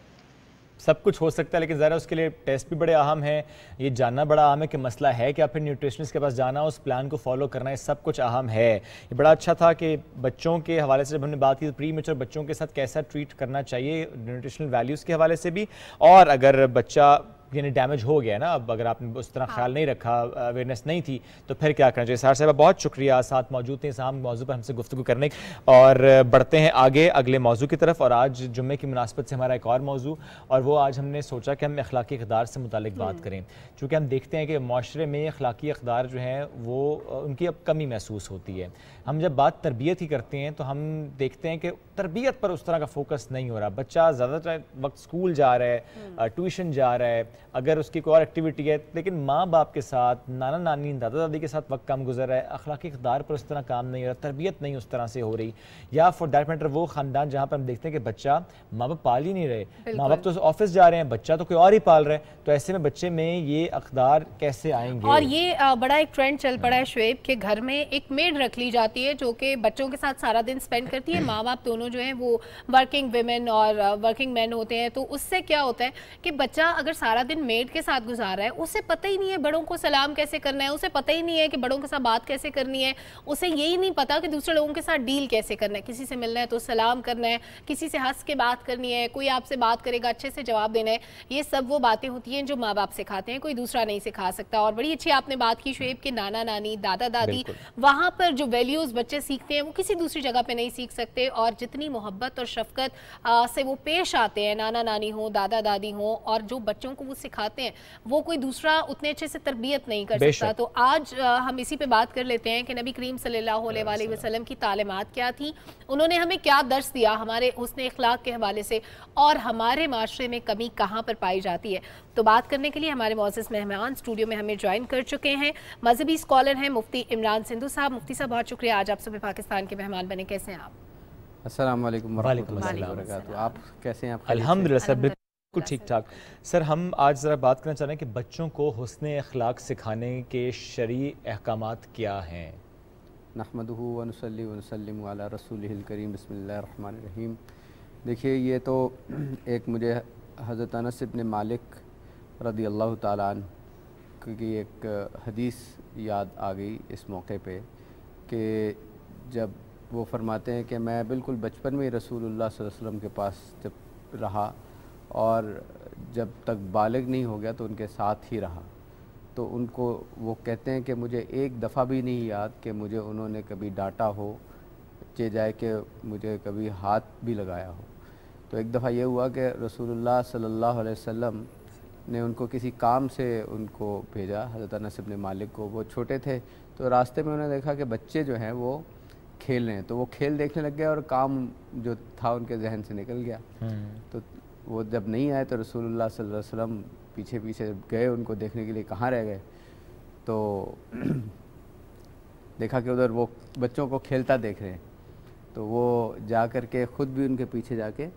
سب کچھ ہو سکتا ہے، لیکن ظاہر اس کے لیے ٹیسٹ بھی بڑے اہم ہیں. یہ جاننا بڑا اہم ہے کہ مسئلہ ہے کہ آپ پھر نیوٹریشنسٹ کے پاس جانا، اس پلان کو فالو کرنا، یہ سب کچھ اہم ہے. یہ بڑا اچھا تھا کہ بچوں کے حوالے سے جب ہم نے بات کی تو پری میچور بچوں کے ساتھ کیسا ٹریٹ کرنا چاہیے نیوٹریشنل ویلیوز کے حوالے سے بھی، اور اگر بچہ یعنی ڈیمیج ہو گیا نا، اب اگر آپ نے اس طرح خیال نہیں رکھا، اویئرنیس نہیں تھی، تو پھر کیا کرنا چاہیے. سار صاحبہ بہت شکریہ ساتھ موجود تھے اس اہم موضوع پر ہم سے گفتگو کرنے. اور بڑھتے ہیں آگے اگلے موضوع کی طرف، اور آج جمعے کی مناسبت سے ہمارا ایک اور موضوع، اور وہ آج ہم نے سوچا کہ ہم اخلاقی اقدار سے متعلق بات کریں، چونکہ ہم دیکھتے ہیں کہ معاشرے میں اخلاقی اقدار جو ہیں وہ ان کی اب کمی محسوس ہوتی ہے. ہم جب بات تربیت کی کرتے ہیں تو ہم دیکھتے ہیں کہ تربیت پر اس طرح کا فوکس نہیں ہو رہا. بچہ زیادہ تر وقت اسکول جا رہا ہے، ٹیوشن جا رہا ہے، اگر اس کی کوئی اور ایکٹیویٹی ہے، لیکن ماں باپ کے ساتھ، نانا نانی، دادا دادی کے ساتھ وقت کم گزر رہا ہے. اخلاقی اقدار پر اس طرح کام نہیں ہو رہا، تربیت نہیں اس طرح سے ہو رہی. یا فار دیٹ میٹر وہ خاندان جہاں پر ہم دیکھتے ہیں کہ بچہ ماں باپ پال ہی نہیں رہے، ماں باپ تو آفس جا رہے ہیں، بچہ تو کوئی اور ہی پال رہا ہے. تو ایسے میں بچے میں یہ اقدار کیسے آئیں گے؟ اور یہ بڑا ایک ٹرینڈ چل پڑا ہے شعیب کہ گھر میں ایک میڈ رکھ لی جاتی ہے جو کہ بچوں کے ساتھ سارا دن سپینڈ کرتی ہے. ماں باپ دونوں جو ہیں وہ ورکنگ ویمن اور ورکنگ مین ہوتے ہیں. تو اس سے کیا ہوتا ہے کہ بچہ اگر سارا دن میڈ کے ساتھ گزار رہا ہے، اسے پتہ ہی نہیں ہے بڑوں کو سلام کیسے کرنا ہے، اسے پتہ ہی نہیں ہے کہ بڑوں کے ساتھ بات کیسے کرنی ہے، اسے یہی نہیں پتا کہ دوسرے لوگوں کے ساتھ ڈیل کیسے کرنا ہے. کسی سے ملنا ہے تو سلام کرنا ہے، کسی سے ہنس کے بات کرنی ہے، کوئی آپ سے بات کرے گا اچھے سے جواب دینا ہے. یہ سب وہ باتیں ہوتی ہیں جو ماں باپ سکھاتے ہیں، کوئی دوسرا نہیں سکھا سکتا. اور بڑی اچھی آپ نے بات کی شعیب کہ نانا نانی، دادا دادی، وہاں پر جو ویلیوز بچے سیکھتے ہیں وہ کسی دوسری جگہ پہ نہیں سیکھ سکتے. اور جتنی محبت اور شفقت سے وہ پیش آتے ہیں، نانا نانی ہوں، دادا دادی ہوں، اور جو بچوں کو وہ سکھاتے ہیں وہ کوئی دوسرا اتنے اچھے سے تربیت نہیں کر سکتا. تو آج ہم اسی پہ بات کر لیتے ہیں کہ نبی کریم صلی اللہ علیہ وسلم کی تعلیمات کیا تھیں، انہوں نے ہمیں کیا درس دیا ہمارے حسن اخلاق کے حوالے سے، اور ہمارے معاشرے میں کمی کہاں پر پائی جاتی ہے. تو بات کرنے کے لیے ہمارے معزز مہمان اسٹوڈیو میں ہمیں جوائن کر چکے ہیں. مذہبی اسکالر ہیں مفتی عمران سندھو صاحب. مفتی صاحب بہت شکریہ آج آپ صبح پاکستان کے مہمان بنے. کیسے ہیں آپ؟ السلام علیکم ورحمۃ اللہ وبرکاتہ. آپ کیسے ہیں؟ الحمدللہ سر بالکل ٹھیک ٹھاک. سر ہم آج ذرا بات کرنا چاہ رہے ہیں کہ بچوں کو حسن اخلاق سکھانے کے شرعی احکامات کیا ہیں؟ نحمدہ ونصلی ونسلم علی رسولہ الکریم. بسم اللہ الرحمن الرحیم. دیکھیے یہ تو ایک مجھے حضرت انس بن مالک رضی اللہ تعالیٰ عنہ کی ایک حدیث یاد آ گئی اس موقع پہ کہ جب وہ فرماتے ہیں کہ میں بالکل بچپن میں رسول اللہ صلی اللہ علیہ وسلم کے پاس جب رہا اور جب تک بالغ نہیں ہو گیا تو ان کے ساتھ ہی رہا. تو ان کو وہ کہتے ہیں کہ مجھے ایک دفعہ بھی نہیں یاد کہ مجھے انہوں نے کبھی ڈانٹا ہو، چہ جائے کہ مجھے کبھی ہاتھ بھی لگایا ہو. تو ایک دفعہ یہ ہوا کہ رسول اللہ صلی اللہ علیہ وسلم نے ان کو کسی کام سے ان کو بھیجا، حضرت انس بن مالک کو. وہ چھوٹے تھے تو راستے میں انہوں نے دیکھا کہ بچے جو ہیں وہ کھیل رہے ہیں، تو وہ کھیل دیکھنے لگ گئے اور کام جو تھا ان کے ذہن سے نکل گیا. تو وہ جب نہیں آئے تو رسول اللہ صلی اللہ علیہ وسلم پیچھے پیچھے گئے ان کو دیکھنے کے لیے، کہاں رہ گئے. تو دیکھا کہ ادھر وہ بچوں کو کھیلتا دیکھ رہے ہیں. تو وہ جا کر کے خود بھی ان کے پیچھے جا کے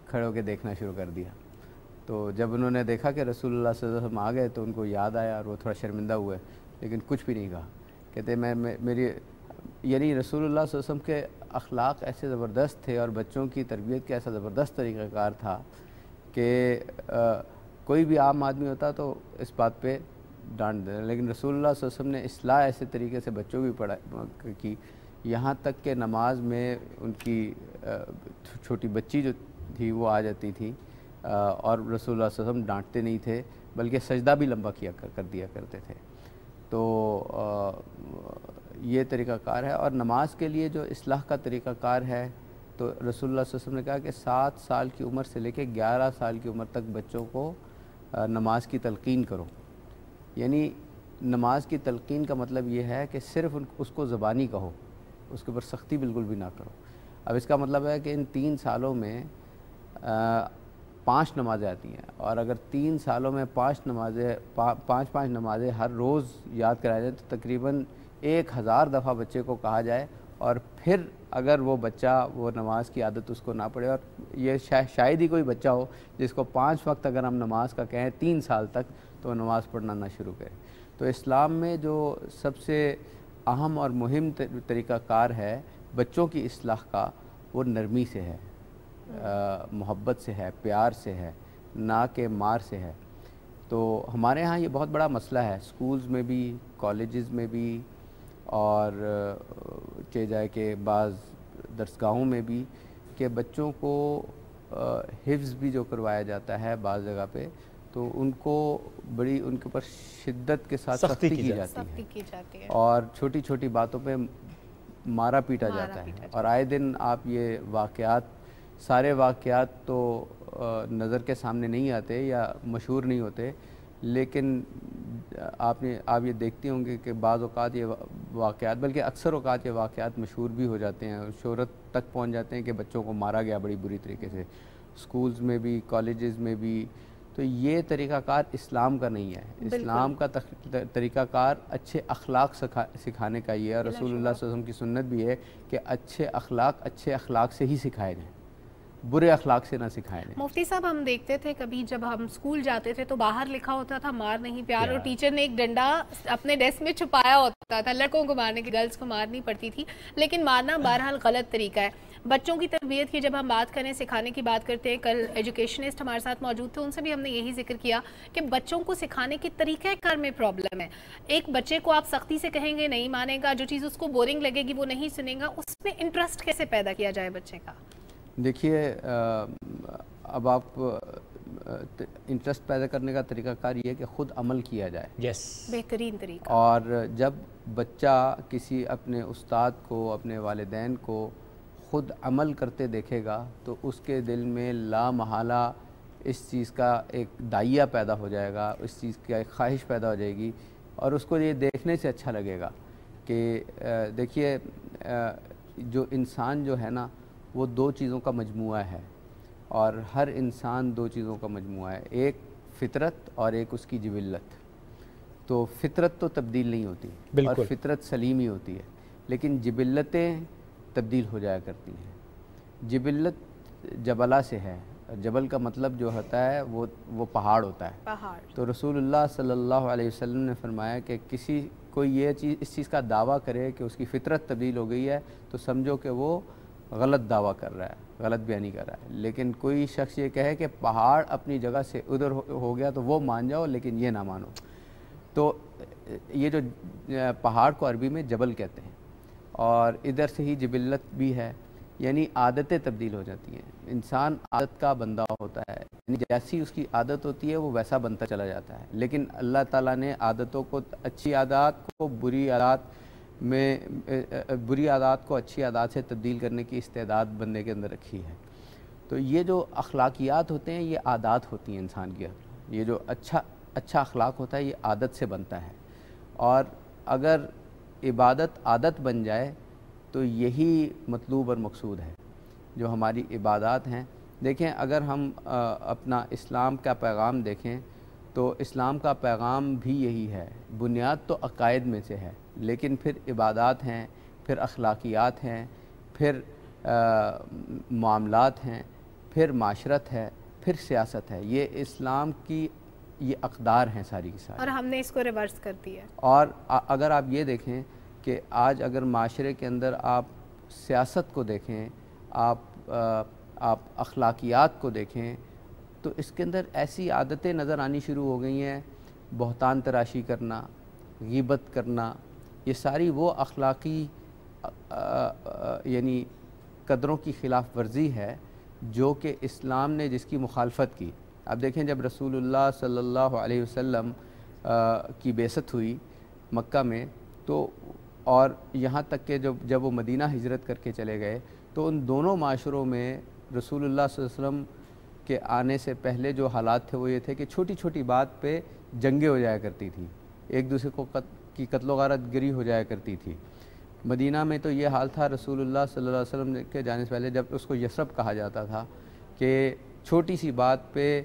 کھڑے ہو کے دیکھنا شروع کر دیا. تو جب انہوں نے دیکھا کہ رسول اللہ صلی اللہ علیہ وسلم آ گئے تو ان کو یاد آیا اور وہ تھوڑا شرمندہ ہوئے، لیکن کچھ بھی نہیں کہا. کہتے میری یعنی رسول اللہ صلی اللہ علیہ وسلم کے اخلاق ایسے زبردست تھے اور بچوں کی تربیت کا ایسا زبردست طریقہ کار تھا کہ کوئی بھی عام آدمی ہوتا تو اس بات پہ ڈانٹ دینا، لیکن رسول اللہ صلی اللہ علیہ وسلم نے اصلاح ایسے طریقے سے بچوں کی کی، یہاں تک کہ نماز میں ان کی چھوٹی بچی جو تھی وہ آ جاتی تھی اور رسول اللہ صلی اللہ علیہ وسلم ڈانٹتے نہیں تھے بلکہ سجدہ بھی لمبا کر دیا کرتے تھے. تو یہ طریقہ کار ہے. اور نماز کے لیے جو اصلاح کا طریقہ کار ہے تو رسول اللہ صلی اللہ علیہ وسلم نے کہا کہ 7 سال کی عمر سے لے کے 11 سال کی عمر تک بچوں کو نماز کی تلقین کرو. یعنی نماز کی تلقین کا مطلب یہ ہے کہ صرف اس کو زبانی کہو، اس کے اوپر سختی بالکل بھی نہ کرو. اب اس کا مطلب ہے کہ ان 3 سالوں میں 5 نمازیں آتی ہیں، اور اگر 3 سالوں میں 5 نمازیں ہر روز یاد کرائی جائیں تو تقریباً 1000 دفعہ بچے کو کہا جائے، اور پھر اگر وہ بچہ وہ نماز کی عادت اس کو نہ پڑے، اور یہ شاید ہی کوئی بچہ ہو جس کو 5 وقت اگر ہم نماز کا کہیں 3 سال تک تو وہ نماز پڑھنا نہ شروع کرے. تو اسلام میں جو سب سے اہم اور مہم طریقہ کار ہے بچوں کی اصلاح کا وہ نرمی سے ہے، محبت سے ہے، پیار سے ہے، نہ کہ مار سے ہے. تو ہمارے ہاں یہ بہت بڑا مسئلہ ہے، سکولز میں بھی، کالجز میں بھی، اور کہ جائے کہ بعض درسگاہوں میں بھی، کہ بچوں کو حفظ بھی جو کروایا جاتا ہے بعض جگہ پہ تو ان کو بڑی ان کے اوپر شدت کے ساتھ سختی کی جاتی ہے اور چھوٹی چھوٹی باتوں پہ مارا پیٹا جاتا ہے. اور آئے دن آپ یہ واقعات، سارے واقعات تو نظر کے سامنے نہیں آتے یا مشہور نہیں ہوتے، لیکن آپ یہ دیکھتے ہوں گے کہ بعض اوقات یہ واقعات، بلکہ اکثر اوقات یہ واقعات مشہور بھی ہو جاتے ہیں اور شہرت تک پہنچ جاتے ہیں کہ بچوں کو مارا گیا بڑی بری طریقے سے، سکولز میں بھی، کالجز میں بھی. تو یہ طریقہ کار اسلام کا نہیں ہے. اسلام کا طریقہ کار اچھے اخلاق سکھانے کا یہ ہے، اور رسول اللہ صلی اللہ علیہ وسلم کی سنت بھی ہے کہ اچھے اخلاق سے ہی سکھائے جائیں، برے اخلاق سے نہ سکھائے جائیں. مفتی صاحب ہم دیکھتے تھے کبھی جب ہم اسکول جاتے تھے تو باہر لکھا ہوتا تھا مار نہیں پیار، اور ٹیچر نے ایک ڈنڈا اپنے ڈیسک میں چھپایا ہوتا تھا. لڑکوں کو مارنے کی، گرلز کو مارنی پڑتی تھی، لیکن مارنا بہرحال غلط طریقہ ہے. بچوں کی تربیت کی جب ہم بات کریں، سکھانے کی بات کرتے ہیں، کل ایجوکیشنسٹ ہمارے ساتھ موجود تھے، ان سے بھی ہم نے یہی ذکر کیا کہ بچوں کو سکھانے کے طریقہ کار میں پرابلم ہے. ایک بچے کو آپ سختی سے کہیں گے نہیں مانے گا، جو چیز اس کو بورنگ لگے گی وہ نہیں سنے گا. اس میں انٹرسٹ کیسے پیدا کیا جائے بچے کا؟ دیکھیے اب آپ انٹرسٹ پیدا کرنے کا طریقہ کار یہ ہے کہ خود عمل کیا جائے. بہترین طریقہ. اور جب بچہ کسی اپنے استاد کو، اپنے والدین کو خود عمل کرتے دیکھے گا تو اس کے دل میں لا محالہ اس چیز کا ایک داعیہ پیدا ہو جائے گا، اس چیز کی ایک خواہش پیدا ہو جائے گی، اور اس کو یہ دیکھنے سے اچھا لگے گا کہ دیکھیے جو انسان جو ہے نا وہ 2 چیزوں کا مجموعہ ہے، اور ہر انسان 2 چیزوں کا مجموعہ ہے، ایک فطرت اور ایک اس کی جبلت. تو فطرت تو تبدیل نہیں ہوتی اور فطرت سلیم ہی ہوتی ہے، لیکن جبلتیں تبدیل ہو جایا کرتی ہیں. جبلت جبلہ سے ہے، جبل کا مطلب جو ہوتا ہے وہ پہاڑ ہوتا ہے. تو رسول اللہ صلی اللہ علیہ وسلم نے فرمایا کہ کوئی اس چیز کا دعویٰ کرے کہ اس کی فطرت تبدیل ہو گئی ہے تو سمجھو کہ وہ غلط دعویٰ کر رہا ہے، غلط بیانی کر رہا ہے. لیکن کوئی شخص یہ کہے کہ پہاڑ اپنی جگہ سے ادھر ہو گیا تو وہ مان جاؤ لیکن یہ نہ مانو. تو یہ جو پہاڑ کو عربی میں جبل کہتے ہیں، اور ادھر سے ہی جبلت بھی ہے، یعنی عادتیں تبدیل ہو جاتی ہیں. انسان عادت کا بندہ ہوتا ہے، یعنی جیسی اس کی عادت ہوتی ہے وہ ویسا بنتا چلا جاتا ہے. لیکن اللہ تعالیٰ نے عادتوں کو، اچھی عادات کو بری عادات کو اچھی عادات سے تبدیل کرنے کی استعداد بندے کے اندر رکھی ہے. تو یہ جو اخلاقیات ہوتے ہیں یہ عادات ہوتی ہیں انسان کی. یہ جو اچھا اخلاق ہوتا ہے یہ عادت سے بنتا ہے، اور اگر عبادت عادت بن جائے تو یہی مطلوب اور مقصود ہے. جو ہماری عبادات ہیں، دیکھیں اگر ہم اپنا اسلام کا پیغام دیکھیں تو اسلام کا پیغام بھی یہی ہے. بنیاد تو عقائد میں سے ہے، لیکن پھر عبادات ہیں، پھر اخلاقیات ہیں، پھر معاملات ہیں، پھر معاشرت ہے، پھر سیاست ہے، یہ اسلام کی یہ اقدار ہیں ساری کی ساری، اور ہم نے اس کو ریورس کر دیا۔ اور اگر آپ یہ دیکھیں کہ آج اگر معاشرے کے اندر آپ سیاست کو دیکھیں، آپ اخلاقیات کو دیکھیں، تو اس کے اندر ایسی عادتیں نظر آنی شروع ہو گئی ہیں، بہتان تراشی کرنا، غیبت کرنا، یہ ساری وہ اخلاقی یعنی قدروں کی خلاف ورزی ہے جو کہ اسلام نے جس کی مخالفت کی۔ اب دیکھیں جب رسول اللہ صلی اللہ علیہ وسلم کی بعثت ہوئی مکہ میں، تو اور یہاں تک کہ جب وہ مدینہ ہجرت کر کے چلے گئے، تو ان دونوں معاشروں میں رسول اللہ صلی اللہ علیہ وسلم کے آنے سے پہلے جو حالات تھے وہ یہ تھے کہ چھوٹی چھوٹی بات پہ جنگیں ہو جایا کرتی تھی، ایک دوسرے کو کی قتل و غارت گری ہو جایا کرتی تھی۔ مدینہ میں تو یہ حال تھا رسول اللہ صلی اللہ علیہ وسلم کے جانے سے پہلے، جب اس کو یثرب کہا جاتا تھا، کہ چھوٹی سی بات پہ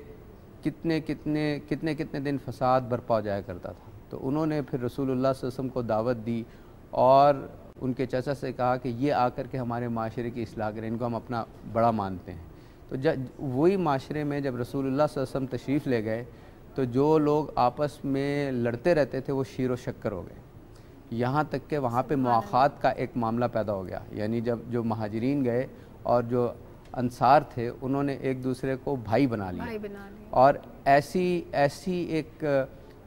کتنے دن فساد برپا ہو جایا کرتا تھا۔ تو انہوں نے پھر رسول اللہ صلی اللہ علیہ وسلم کو دعوت دی اور ان کے چچا سے کہا کہ یہ آ کر کے ہمارے معاشرے کی اصلاح کریں، ان کو ہم اپنا بڑا مانتے ہیں۔ تو وہی معاشرے میں جب رسول اللہ صلی اللہ علیہ وسلم تشریف لے گئے تو جو لوگ آپس میں لڑتے رہتے تھے وہ شیر و شکر ہو گئے، یہاں تک کہ وہاں پہ مواخات کا ایک معاملہ پیدا ہو گیا۔ یعنی جب جو مہاجرین گئے اور جو انصار تھے انہوں نے ایک دوسرے کو بھائی بنا لیا، اور ایسی ایک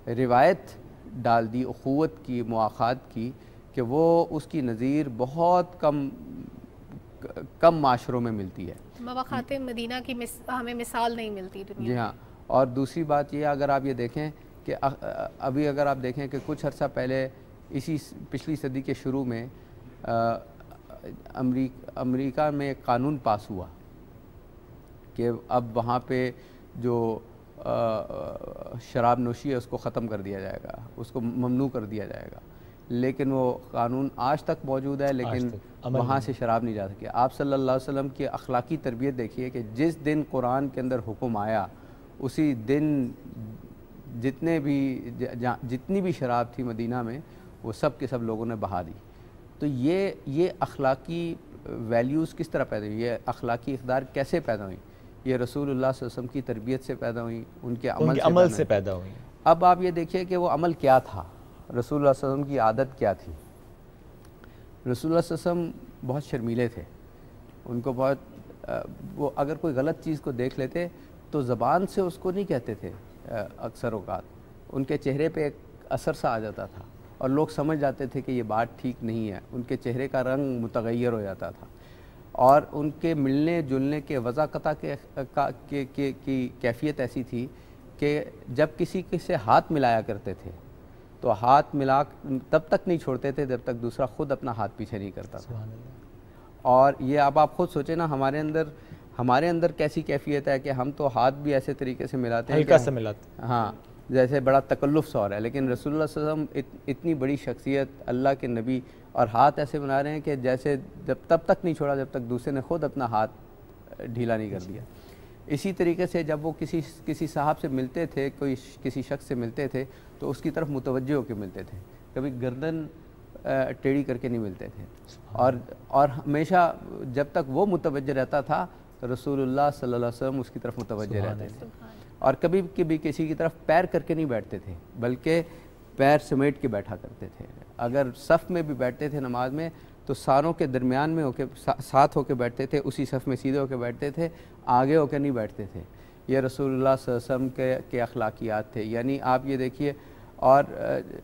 روایت ڈال دی اخوت کی، مواخات کی، کہ وہ اس کی نظیر بہت کم معاشروں میں ملتی ہے۔ مواخات مدینہ کی ہمیں مثال نہیں ملتی دنیا میں۔ جی ہاں، اور دوسری بات یہ اگر آپ یہ دیکھیں کہ ابھی اگر آپ دیکھیں کہ کچھ عرصہ پہلے اسی پچھلی صدی کے شروع میں امریکہ میں ایک قانون پاس ہوا کہ اب وہاں پہ جو شراب نوشی ہے اس کو ختم کر دیا جائے گا، اس کو ممنوع کر دیا جائے گا، لیکن وہ قانون آج تک موجود ہے، لیکن وہاں سے شراب نہیں جا سکی۔ آپ صلی اللہ علیہ وسلم کی اخلاقی تربیت دیکھیے کہ جس دن قرآن کے اندر حکم آیا اسی دن جتنی بھی شراب تھی مدینہ میں وہ سب کے سب لوگوں نے بہا دی۔ تو یہ اخلاقی ویلیوز کس طرح پیدا ہوئی، یہ اخلاقی اقدار کیسے پیدا ہوئی؟ یہ رسول اللہ صلی اللہ علیہ وسلم کی تربیت سے پیدا ہوئی، ان کے عمل سے پیدا ہوئی۔ اب آپ یہ دیکھیے کہ وہ عمل کیا تھا، رسول اللہ صلی اللہ علیہ وسلم کی عادت کیا تھی۔ رسول اللہ صلی اللہ علیہ وسلم بہت شرمیلے تھے، ان کو وہ اگر کوئی غلط چیز کو دیکھ لیتے تو زبان سے اس کو نہیں کہتے تھے، اکثر اوقات ان کے چہرے پہ ایک اثر سا آ جاتا تھا اور لوگ سمجھ جاتے تھے کہ یہ بات ٹھیک نہیں ہے، ان کے چہرے کا رنگ متغیر ہو جاتا تھا، اور ان کے ملنے جلنے کے وضاقتہ کی کیفیت ایسی تھی کہ جب کسی سے ہاتھ ملایا کرتے تھے تو ہاتھ ملا تب تک نہیں چھوڑتے تھے جب تک دوسرا خود اپنا ہاتھ پیچھے نہیں کرتا تھا۔ اور یہ اب آپ خود سوچیں نا، ہمارے اندر کیسی کیفیت ہے کہ ہم تو ہاتھ بھی ایسے طریقے سے ملاتے ہیں، ہلکا سے ملاتے ہیں، ہاں، جیسے بڑا تکلف سا ہو رہا ہے، لیکن رسول اللہ صلی اللہ علیہ وسلم اتنی بڑی شخصیت، اللہ کے نبی، اور ہاتھ ایسے بنا رہے ہیں کہ جیسے تب تک نہیں چھوڑا جب تک دوسرے نے خود اپنا ہاتھ ڈھیلا نہیں کر دیا۔ اسی طریقے سے جب وہ کسی صاحب سے ملتے تھے، کسی شخص سے ملتے تھے تو اس کی طرف متوجہ ہو کے ملتے تھے، کبھی گردن ٹیڑھی کر کے نہیں ملتے تھے، اور ہمیشہ جب تک وہ متوجہ رہتا تھا رسول اللہ صلی اللہ علیہ وسلم اس کی طرف متوجہ رہتے تھے، اور کبھی کسی کی طرف پیر کر کے نہیں بیٹھتے تھے بلکہ پیر سمیٹ کے بیٹھا کرتے تھے۔ اگر صف میں بھی بیٹھتے تھے نماز میں تو ساروں کے درمیان میں ہو کے ساتھ ہو کے بیٹھتے تھے، اسی صف میں سیدھے ہو کے بیٹھتے تھے، آگے ہو کے نہیں بیٹھتے تھے۔ یہ رسول اللہ صلی اللہ علیہ وسلم کے اخلاقیات تھے۔ یعنی آپ یہ دیکھیے، اور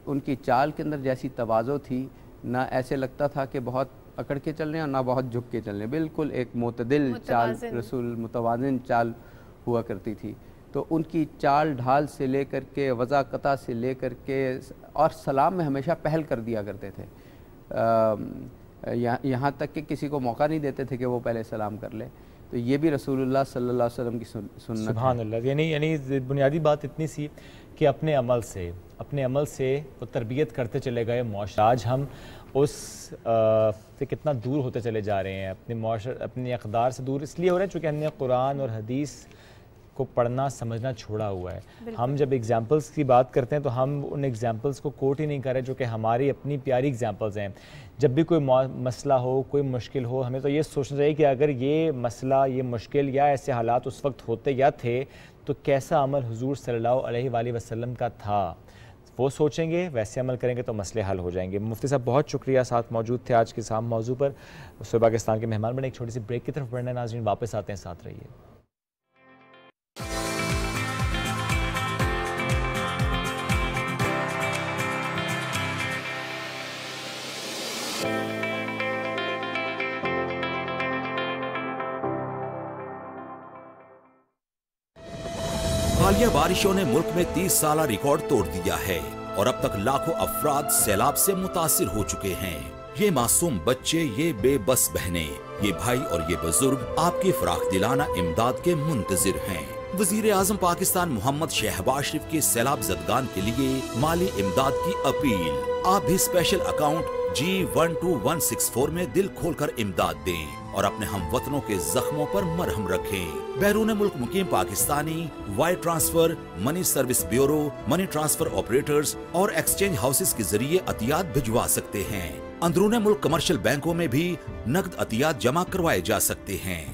ان کی چال کے اندر جیسی تواضع تھی، نہ ایسے لگتا تھا کہ بہت اکڑ کے چل رہے ہیں اور نہ بہت جھک کے چل رہے ہیں، بالکل ایک معتدل چال، رسول متوازن چال ہوا کرتی تھی۔ تو ان کی چال ڈھال سے لے کر کے، وضاقتہ سے لے کر کے، اور سلام میں ہمیشہ پہل کر دیا کرتے تھے، یہاں تک کہ کسی کو موقع نہیں دیتے تھے کہ وہ پہلے سلام کر لے۔ تو یہ بھی رسول اللہ صلی اللہ علیہ وسلم کی سنت ہے۔ سبحان اللہ۔ یعنی بنیادی بات اتنی سی کہ اپنے عمل سے وہ تربیت کرتے چلے گئے معاشرہ۔ آج ہم اس سے کتنا دور ہوتے چلے جا رہے ہیں، اپنے اقدار سے دور اس لیے ہو رہے ہیں چونکہ ہم نے قرآن اور حدیث کو پڑھنا سمجھنا چھوڑا ہوا ہے. ہم جب ایگزامپلس کی بات کرتے ہیں تو ہم ان ایگزامپلس کو کوٹ ہی نہیں کر رہے جو کہ ہماری اپنی پیاری ایگزامپلز ہیں. جب بھی کوئی مسئلہ ہو, کوئی مشکل ہو, ہمیں تو یہ سوچنا چاہیے کہ اگر یہ مسئلہ, یہ مشکل یا ایسے حالات اس وقت ہوتے یا تھے تو کیسا عمل حضور صلی اللہ علیہ وآلہ وسلم کا تھا. وہ سوچیں گے, ویسے عمل کریں گے تو مسئلے حل ہو جائیں گے. مفتی صاحب بہت شکریہ, ساتھ موجود تھے آج کے سام موضوع پر. صبح پاکستان کے مہمان بنے. ایک چھوٹی سی بریک کی طرف بڑھنا ہے ناظرین, واپس آتے ہیں, ساتھ رہیے. حالیہ بارشوں نے ملک میں 30 سالہ ریکارڈ توڑ دیا ہے اور اب تک لاکھوں افراد سیلاب سے متاثر ہو چکے ہیں. یہ معصوم بچے, یہ بے بس بہنیں, یہ بھائی اور یہ بزرگ آپ کی فراخ دلانہ امداد کے منتظر ہیں. وزیر اعظم پاکستان محمد شہباز شریف کے سیلاب زدگان کے لیے مالی امداد کی اپیل. آپ بھی اسپیشل اکاؤنٹ G12164 میں دل کھول کر امداد دیں اور اپنے ہم وطنوں کے زخموں پر مرہم رکھیں. بیرون ملک مقیم Pakistani wire transfer, money service bureau, money transfer operators اور ایکسچینج ہاؤسز کے ذریعے عطیات بھجوا سکتے ہیں. اندرون ملک کمرشل بینکوں میں بھی نقد عطیات جمع کروائے جا سکتے ہیں.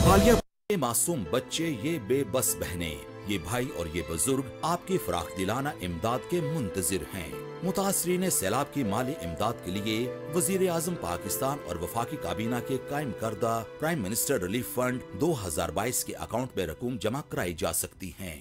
حالیہ معصوم بچے, یہ بے بس بہنیں, یہ بھائی اور یہ بزرگ آپ کی فراخ دلانہ امداد کے منتظر ہیں. متاثرین سیلاب کی مالی امداد کے لیے وزیر اعظم پاکستان اور وفاقی کابینہ کے قائم کردہ پرائم منسٹر ریلیف فنڈ 2022 کے اکاؤنٹ میں رقوم جمع کرائی جا سکتی ہیں.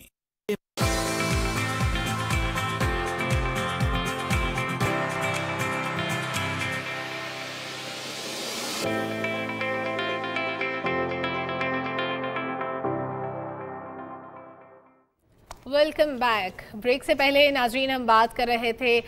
Welcome back. بریک سے پہلے ناظرین ہم بات کر رہے تھے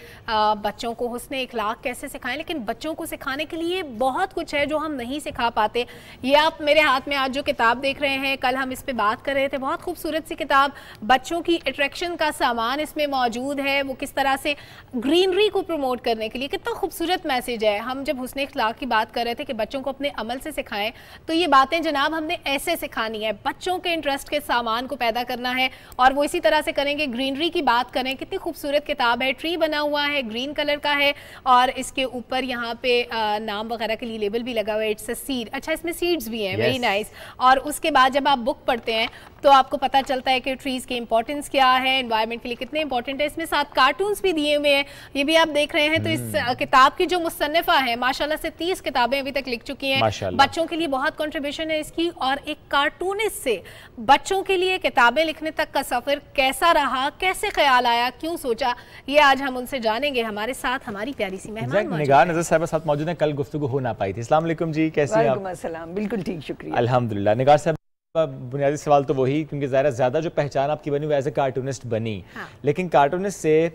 بچوں کو حسن اخلاق کیسے سکھائیں, لیکن بچوں کو سکھانے کے لیے بہت کچھ ہے جو ہم نہیں سکھا پاتے. یہ آپ میرے ہاتھ میں آج جو کتاب دیکھ رہے ہیں, کل ہم اس پہ بات کر رہے تھے, بہت خوبصورت سی کتاب, بچوں کی اٹریکشن کا سامان اس میں موجود ہے. وہ کس طرح سے گرینری کو پروموٹ کرنے کے لیے, کتنا خوبصورت میسیج ہے. ہم جب حسن اخلاق کی بات کر رہے تھے کہ بچوں کو اپنے عمل سے سکھائیں, تو یہ باتیں جناب ہم نے ایسے سکھانی ہے. بچوں کے انٹرسٹ کے سامان کو پیدا کرنا ہے اور وہ اسی طرح سے کریں گے. گرینری کی بات کریں, کتنی خوبصورت کتاب ہے, ٹری بنا ہوا ہے, گرین کلر کا ہے اور اس کے اوپر یہاں پہ نام وغیرہ کے لیے لیبل بھی لگا ہوا ہے, اٹس اے سیڈ. اچھا, اس میں سیڈز بھی ہیں, ویری نائس. اور اس کے بعد جب آپ بک پڑھتے ہیں تو آپ کو پتہ چلتا ہے کہ ٹریز کی امپورٹنس کیا ہے, انوائرمنٹ کے لیے کتنے امپورٹنٹ ہے. اس میں ساتھ کارٹونز بھی دیے ہوئے ہیں, یہ بھی آپ دیکھ رہے ہیں. تو اس کتاب کی جو مصنفہ ہے ماشاءاللہ سے 30 کتابیں ابھی تک لکھ چکی ہیں. بچوں کے لیے بہت کنٹریبیوشن ہے اس کی. اور ایک کارٹونسٹ سے بچوں کے لیے کتابیں لکھنے تک کا سفر کیسا رہا, کیسے خیال آیا, کیوں سوچا, یہ آج ہم ان سے جانیں گے. ہمارے ساتھ ہماری پیاری سی مہمان نگار نظر صاحبہ ساتھ موجود ہیں. کل گفتگو ہو نہ پائی تھی. السلام علیکم جی, کیسے ہیں آپ؟ وعلیکم السلام, بالکل ٹھیک, شکریہ. الحمدللہ. نگار صاحب بنیادی سوال تو وہی, کیونکہ ظاہر زیادہ جو پہچان آپ کی بنی وہ ایز اے کارٹونسٹ بنی, لیکن کارٹونسٹ سے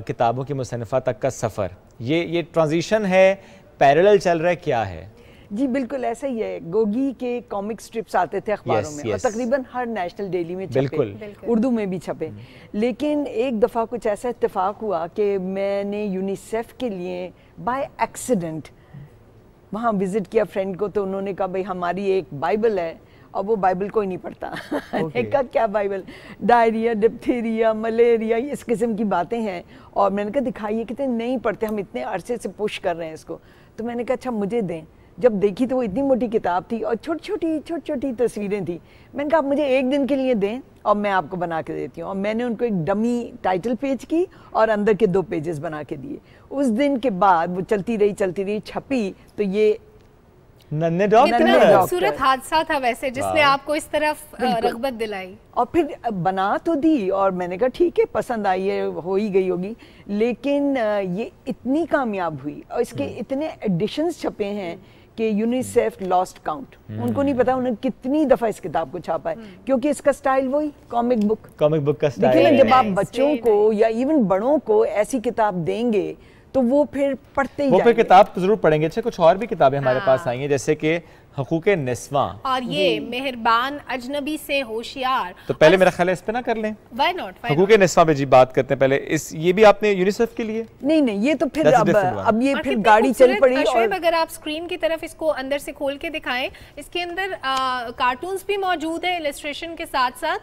کتابوں کی مصنفہ تک کا سفر, یہ ٹرانزیشن ہے, پیرلل چل رہا ہے, کیا ہے؟ جی بالکل ایسا ہی ہے. گوگی کے کامک سٹرپس آتے تھے اخباروں میں اور تقریباً ہر نیشنل ڈیلی میں چھپے, اردو میں بھی چھپے. لیکن ایک دفعہ کچھ ایسا اتفاق ہوا کہ میں نے یونیسیف کے لیے بائی ایکسیڈنٹ وہاں وزٹ کیا فرینڈ کو. تو انہوں نے کہا بھائی ہماری ایک بائبل ہے, اور وہ بائبل کوئی نہیں پڑھتا. نے کہا کیا بائبل؟ ڈائریا, ڈپتھیریا, ملیریا, اس قسم کی باتیں ہیں. اور میں نے کہا دکھائیے, کتنے نہیں پڑھتے, ہم اتنے عرصے سے پش کر رہے ہیں اس کو. تو میں نے کہا اچھا مجھے دیں. جب دیکھی تو وہ اتنی موٹی کتاب تھی اور چھوٹی چھوٹی تصویریں تھیں. میں نے کہا آپ مجھے ایک دن کے لیے دیں اور میں آپ کو بنا کے دیتی ہوں. اور میں نے ان کو ایک ڈمی ٹائٹل پیج کی اور اندر کے 2 پیجز بنا کے دیے. اس دن کے بعد وہ چلتی رہی, چھپی. تو یہ کتنا خوبصورت حادثہ تھا ویسے جس نے آپ کو اس طرف رغبت دلائی. اور پھر بنا تو دی اور میں نے کہا ٹھیک ہے, پسند آئی ہے, ہو ہی گئی ہوگی. لیکن یہ اتنی کامیاب ہوئی اور اس کے اتنے ایڈیشنز چھپے ہیں کہ یونیسیف لاسٹ کاؤنٹ. ان کو نہیں پتا انہوں نے کتنی دفعہ اس کتاب کو چھاپا ہے, کیونکہ اس کا سٹائل وہی کامک بک کا سٹائل ہے. جب آپ بچوں کو یا ایون بڑوں کو ایسی کتاب دیں گے تو وہ پھر پڑھتے ہی وہ پھر کتاب ضرور پڑھیں گے. اچھا, کچھ اور بھی کتابیں ہمارے پاس آئی ہیں, جیسے کہ حقوق نسواں اور یہ مہربان اجنبی سے ہوشیار. تو پہلے میرا خیال ہے اس پہ نہ کر لیں, وائی ناٹ, حقوق نسواں پہ جی بات کرتے ہیں پہلے. یہ بھی آپ نے یونیسیف کے لیے نہیں یہ تو پھر اب یہ پھر گاڑی چل پڑی. شعیب اگر آپ اسکرین کی طرف اس کو اندر سے کھول کے دکھائیں, اس کے اندر کارٹونز بھی موجود ہیں السٹریشن کے ساتھ ساتھ,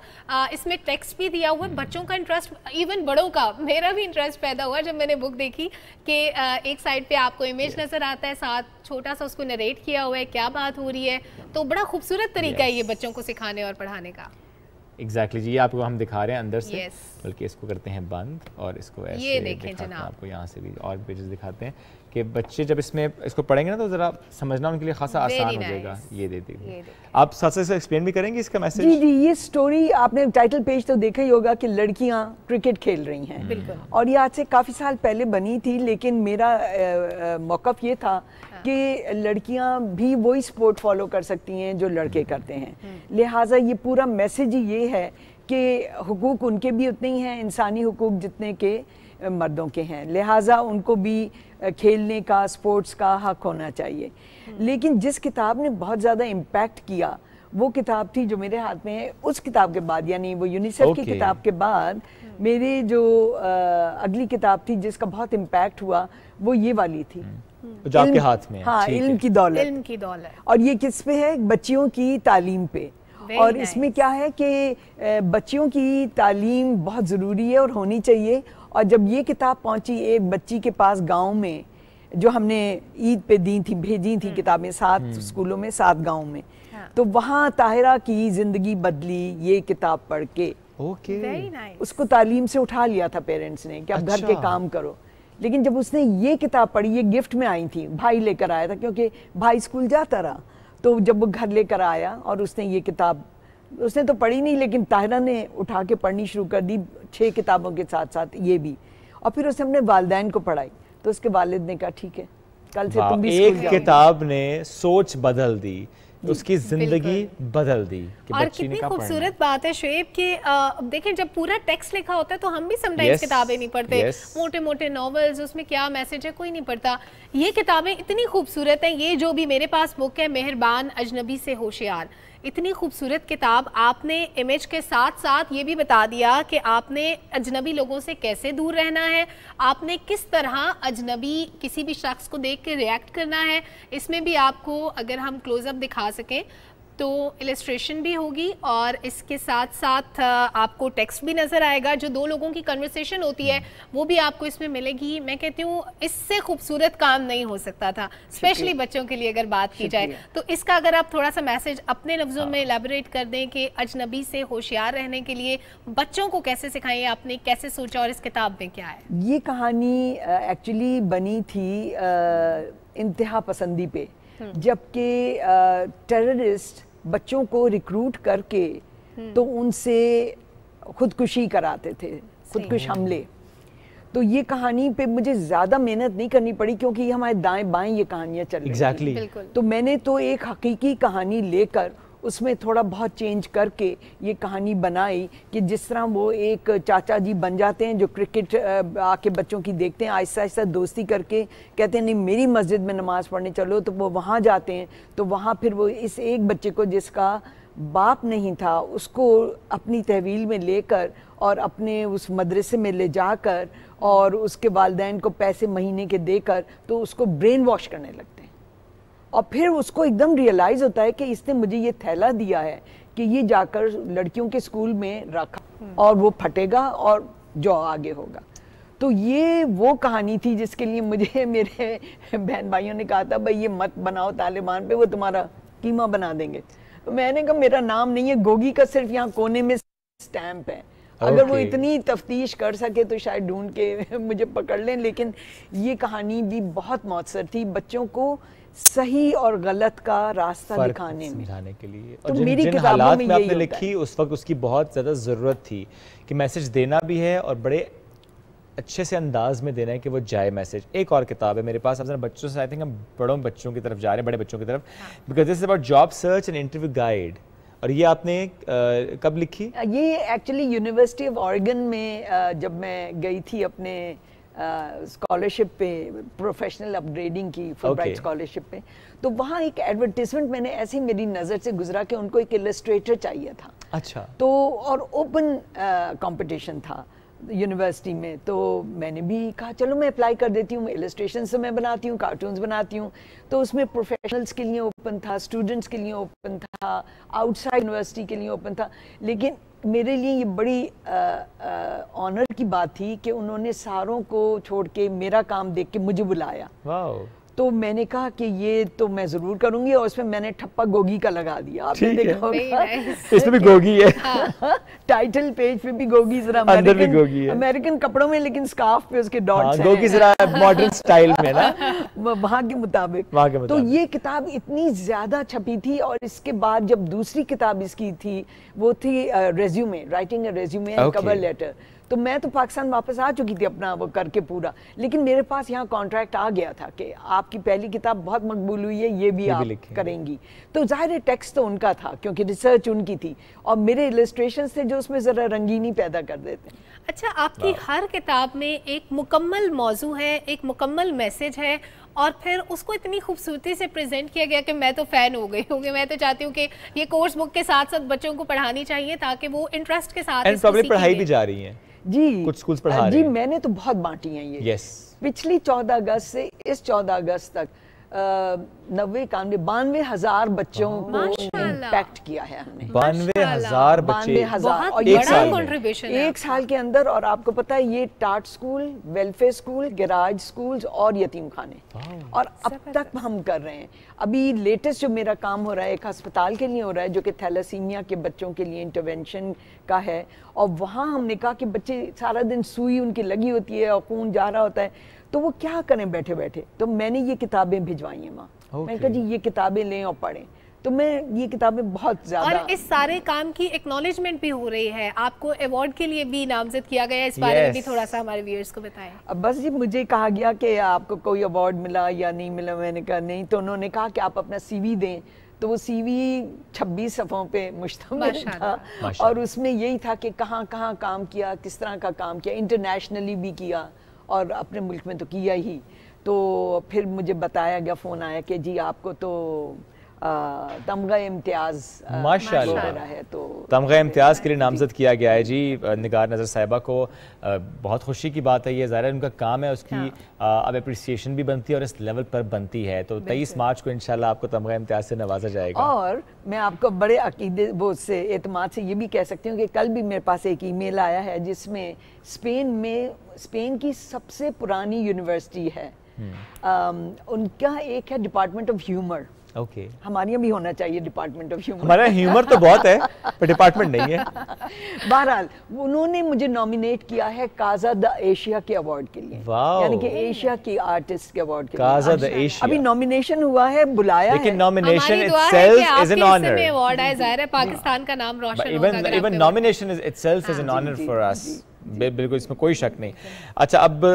اس میں ٹیکسٹ بھی دیا ہوا ہے. بچوں کا انٹرسٹ, ایون بڑوں کا, میرا بھی انٹرسٹ پیدا ہوا جب میں نے بک دیکھی کہ ایک سائڈ پہ آپ کو امیج نظر آتا ہے, ساتھ چھوٹا سا اس کو نریٹ کیا ہوا ہے, کیا بات ہو رہی ہے. تو بڑا خوبصورت طریقہ ہے یہ بچوں کو سکھانے اور پڑھانے کا. ایگزیکٹلی جی, آپ کو ہم دکھا رہے ہیں اندر سے, بلکہ اس کو کرتے ہیں بند اور اس کو ایسے یہ دیکھیں جناب, آپ کو یہاں سے بھی اور پیجز دکھاتے ہیں کہ بچے جب اس کو پڑھیں گے نا تو ذرا سمجھنا ان کے لیے خاصا آسان ہو جائے گا. یہ دیکھیں آپ ساتھ سے ایکسپلین بھی کریں گے اس کا میسج. جی یہ سٹوری آپ نے ٹائٹل پیج تو دیکھا ہی ہوگا کہ لڑکیاں کرکٹ کھیل رہی ہیں, اور یہ آج سے کافی سال پہلے بنی تھی, لیکن میرا موقف یہ تھا کہ لڑکیاں بھی وہی سپورٹ فالو کر سکتی ہیں جو لڑکے کرتے ہیں. لہٰذا یہ پورا میسج یہ ہے کہ حقوق ان کے بھی اتنے ہی ہیں, انسانی حقوق جتنے کہ مردوں کے ہیں, لہٰذا ان کو بھی کھیلنے کا, سپورٹس کا حق ہونا چاہیے. لیکن جس کتاب نے بہت زیادہ امپیکٹ کیا وہ کتاب تھی جو میرے ہاتھ میں ہے. اس کتاب کے بعد, یعنی وہ یونیسیف کی کتاب کے بعد میرے جو اگلی کتاب تھی جس کا بہت امپیکٹ ہوا وہ یہ والی تھی, جو آپ کے ہاتھ میں. ہاں, علم کی دولت. اور یہ کس پہ ہے؟ بچیوں کی تعلیم پہ. اور اس میں کیا ہے کہ بچیوں کی تعلیم بہت ضروری ہے اور ہونی چاہیے. اور جب یہ کتاب پہنچی ایک بچی کے پاس گاؤں میں, جو ہم نے عید پہ بھیجی تھی کتابیں 7 اسکولوں میں 7 گاؤں میں, تو وہاں طاہرہ کی زندگی بدلی یہ کتاب پڑھ کے. اس کو تعلیم سے اٹھا لیا تھا پیرنٹس نے کہ اب گھر کے کام کرو. لیکن جب اس نے یہ کتاب پڑھی, یہ گفٹ میں آئی تھی, بھائی لے کر آیا تھا کیونکہ بھائی اسکول جاتا رہا, تو جب وہ گھر لے کر آیا اور اس نے یہ کتاب, اس نے تو پڑھی نہیں لیکن طاہرہ نے اٹھا کے پڑھنی شروع کر دی 6 کتابوں کے ساتھ ساتھ یہ بھی. اور پھر اس نے اپنے والدین کو پڑھائی, تو اس کے والد نے کہا ٹھیک ہے کل سے تم بھی اسکول جاؤ. ایک کتاب نے سوچ بدل دی, اس کی زندگی بدل دی. اور کتنی خوبصورت بات ہے شعیب کہ دیکھیں جب پورا ٹیکسٹ لکھا ہوتا ہے تو ہم بھی سمٹائمز کتابیں نہیں پڑھتے, موٹے موٹے ناولز, اس میں کیا میسج ہے کوئی نہیں پڑھتا. یہ کتابیں اتنی خوبصورت ہیں. یہ جو بھی میرے پاس بک ہے مہربان اجنبی سے ہوشیار, اتنی خوبصورت کتاب. آپ نے امیج کے ساتھ ساتھ یہ بھی بتا دیا کہ آپ نے اجنبی لوگوں سے کیسے دور رہنا ہے, آپ نے کس طرح اجنبی کسی بھی شخص کو دیکھ کے ریئیکٹ کرنا ہے. اس میں بھی آپ کو اگر ہم کلوز اپ دکھا سکیں تو السٹریشن بھی ہوگی, اور اس کے ساتھ ساتھ آپ کو ٹیکسٹ بھی نظر آئے گا. جو 2 لوگوں کی کنورسیشن ہوتی ہے وہ بھی آپ کو اس میں ملے گی. میں کہتی ہوں اس سے خوبصورت کام نہیں ہو سکتا تھا, اسپیشلی بچوں کے لیے اگر بات کی جائے. تو اس کا اگر آپ تھوڑا سا میسج اپنے لفظوں میں ایلیبوریٹ کر دیں کہ اجنبی سے ہوشیار رہنے کے لیے بچوں کو کیسے سکھائیں, آپ نے کیسے سوچا اور اس کتاب میں کیا ہے؟ یہ کہانی ایکچولی بنی تھی انتہا پسندی پہ, جبکہ ٹیررسٹ بچوں کو ریکروٹ کر کے تو ان سے خودکشی کراتے تھے, خودکش حملے. تو یہ کہانی پہ مجھے زیادہ محنت نہیں کرنی پڑی کیونکہ یہ ہمارے دائیں بائیں یہ کہانیاں چل رہی ہیں. تو میں نے تو ایک حقیقی کہانی لے کر اس میں تھوڑا بہت چینج کر کے یہ کہانی بنائی کہ جس طرح وہ ایک چاچا جی بن جاتے ہیں جو کرکٹ آ کے بچوں کی دیکھتے ہیں, آہستہ آہستہ دوستی کر کے کہتے ہیں نہیں میری مسجد میں نماز پڑھنے چلو, تو وہ وہاں جاتے ہیں. تو وہاں پھر وہ اس ایک بچے کو جس کا باپ نہیں تھا اس کو اپنی تحویل میں لے کر اور اپنے اس مدرسے میں لے جا کر اور اس کے والدین کو پیسے مہینے کے دے کر تو اس کو برین واش کرنے لگتے ہیں. اور پھر اس کو ایک دم ریئلائز ہوتا ہے کہ اس نے مجھے یہ تھیلا دیا ہے کہ یہ جا کر لڑکیوں کے اسکول میں رکھا اور وہ پھٹے گا اور جو آگے ہوگا. تو یہ وہ کہانی تھی جس کے لیے مجھے میرے بہن بھائیوں نے کہا تھا بھائی یہ مت بناؤ طالبان پہ, وہ تمہارا قیمہ بنا دیں گے. میں نے کہا میرا نام نہیں ہے, گوگی کا صرف یہاں کونے میں سٹیمپ ہے, اگر وہ اتنی تفتیش کر سکے تو شاید ڈھونڈ کے مجھے پکڑ لیں. لیکن یہ کہانی بھی بہت مؤثر تھی بچوں کو صحیح اور غلط کا راستہ دکھانے میں, سمجھانے کے لیے. اور جن حالات میں آپ نے لکھی اس وقت اس کی بہت زیادہ ضرورت تھی کہ میسج دینا بھی ہے اور بڑے اچھے سے انداز میں دینا ہے کہ وہ جائے میسج. ایک اور کتاب ہے میرے پاس, بچوں سے آئی تھنک ہم بڑوں بچوں کی طرف جا رہے ہیں, بڑے بچوں کی طرف, because this is about job search and interview guide. اور یہ آپ نے کب لکھی؟ یہ ایکچولی یونیورسٹی آف اورگن میں جب میں گئی تھی اپنے اسکالرشپ پہ پروفیشنل اپ گریڈنگ کی فل برائٹ اسکالرشپ پہ. تو وہاں ایک ایڈورٹیزمنٹ میں نے ایسی میری نظر سے گزرا کہ ان کو ایک السٹریٹر چاہیے تھا. اچھا. تو اور اوپن کمپٹیشن تھا یونیورسٹی میں, تو میں نے بھی کہا چلو میں اپلائی کر دیتی ہوں. السٹریشنز میں بناتی ہوں, کارٹونز بناتی ہوں. تو اس میں پروفیشنلز کے لیے اوپن تھا, اسٹوڈنٹس کے لیے اوپن تھا, آؤٹ سائڈ یونیورسٹی کے لیے اوپن تھا. لیکن میرے لیے یہ بڑی آنر کی بات تھی کہ انہوں نے ساروں کو چھوڑ کے میرا کام دیکھ کے مجھے بلایا. واو. تو میں نے کہا کہ یہ تو میں ضرور کروں گی, اور اس میں میں نے ٹھپا گوگی کا لگا دیا. آپ نے دیکھا ہوگا اس میں بھی گوگی ہے, ٹائٹل پیج پہ بھی گوگی, ذرا امریکن کپڑوں میں لیکن سکارف پہ اس کے ڈاٹس ہیں, گوگی ذرا ماڈرن سٹائل میں نا وہاں کے مطابق. تو یہ کتاب اتنی زیادہ چھپی تھی. اور اس کے بعد جب دوسری کتاب اس کی تھی وہ تھی resume, writing a resume and cover letter. تو میں تو پاکستان واپس آ چکی تھی اپنا وہ کر کے پورا, لیکن میرے پاس یہاں کانٹریکٹ آ گیا تھا کہ آپ کی پہلی کتاب بہت مقبول ہوئی ہے, یہ بھی آپ کریں گی. تو ظاہر ٹیکسٹ تو ان کا تھا کیونکہ ریسرچ ان کی تھی, اور میرے السٹریشنز تھے جو اس میں ذرا رنگینی پیدا کر دیتے ہیں. اچھا, آپ کی ہر کتاب میں ایک مکمل موضوع ہے, ایک مکمل میسج ہے, اور پھر اس کو اتنی خوبصورتی سے پریزنٹ کیا گیا کہ میں تو فین ہو گئی ہوں. میں تو چاہتی ہوں کہ یہ کورس بک کے ساتھ ساتھ بچوں کو پڑھانی چاہیے تاکہ وہ انٹرسٹ کے ساتھ اس کو سیکھیں. پڑھائی بھی جا رہی ہیں جی, کچھ سکولز پڑھا رہے ہیں. جی میں نے تو بہت بانٹی ہیں یہ. پچھلی 14 اگست سے اس 14 اگست تک 92,000 بچوں کو امپیکٹ کیا ہے ہم نے. 92,000 بچے ایک سال کے اندر. اور آپ کو پتا ہے یہ ٹاٹ school, welfare school, garage schools اور یتیم خانے, اور اب تک ہم کر رہے ہیں. ابھی لیٹسٹ جو میرا کام ہو رہا ہے ایک ہسپتال کے لیے ہو رہا ہے جو کہ تھیلیسیمیا کے بچوں کے لیے انٹرونشن کا ہے, اور وہاں ہم نے کہا کہ بچے سارا دن سوئی ان کی لگی ہوتی ہے اور خون جا رہا ہوتا ہے, تو وہ کیا کریں بیٹھے بیٹھے. تو میں نے یہ کتابیں بھجوائی ہیں وہاں. میں نے کہا جی یہ کتابیں لیں اور پڑھیں. تو میں یہ کتابیں بہت زیادہ, اور اس سارے کام کی ایکنالجمنٹ بھی ہو رہی ہے. آپ کو ایوارڈ کے لیے بھی نامزد کیا گیا, اس بارے میں بھی تھوڑا سا ہمارے ویئرز کو بتائیں. بس جی مجھے کہا گیا کہ آپ کو کوئی ایوارڈ ملا یا نہیں ملا. میں نے کہا نہیں. تو انہوں نے کہا کہ آپ اپنا سی وی دیں. تو وہ سی وی 26 صفحوں پہ مشتمل تھا, اور اس میں یہی تھا کہ کہاں کہاں کام کیا, کس طرح کا کام کیا, انٹرنیشنلی بھی کیا اور اپنے ملک میں تو کیا ہی. تو پھر مجھے بتایا گیا, فون آیا کہ جی آپ کو تو تمغہ امتیاز ماشاءاللہ ہے, تو تمغہ امتیاز کے لیے نامزد کیا گیا ہے جی نگار نظر صاحبہ کو. بہت خوشی کی بات ہے یہ, ظاہر ہے ان کا کام ہے, اس کی اب اپریسیشن بھی بنتی ہے اور اس لیول پر بنتی ہے. تو 23 مارچ کو انشاءاللہ آپ کو تمغہ امتیاز سے نوازا جائے گا. اور میں آپ کو بڑے عقیدے وہ سے اعتماد سے یہ بھی کہہ سکتی ہوں کہ کل بھی میرے پاس ایک ای میل آیا ہے جس میں اسپین کی سب سے پرانی یونیورسٹی ہے, ان کا ایک ہے ڈپارٹمنٹ آف ہیومر. ہمارے یہاں بھی ہونا چاہیے ڈپارٹمنٹ آف ہیومر. ہمارا ہیومر تو بہت ہے پر ڈپارٹمنٹ نہیں ہے. بہرحال انہوں نے مجھے نامینیٹ کیا ہے کازا دا ایشیا کے ایوارڈ کے لیے, یعنی کہ ایشیا کی آرٹسٹ کے ایوارڈ کے لیے. کازا دا ایشیا ابھی نامینیشن ہوا ہے, بلایا ہے, لیکن nomination itself is an honor. Award ہے, ظاہر ہے پاکستان کا نام روشن ہوگا. Even nomination itself is an honor for us. بالکل, اس میں کوئی شک نہیں. اچھا, اب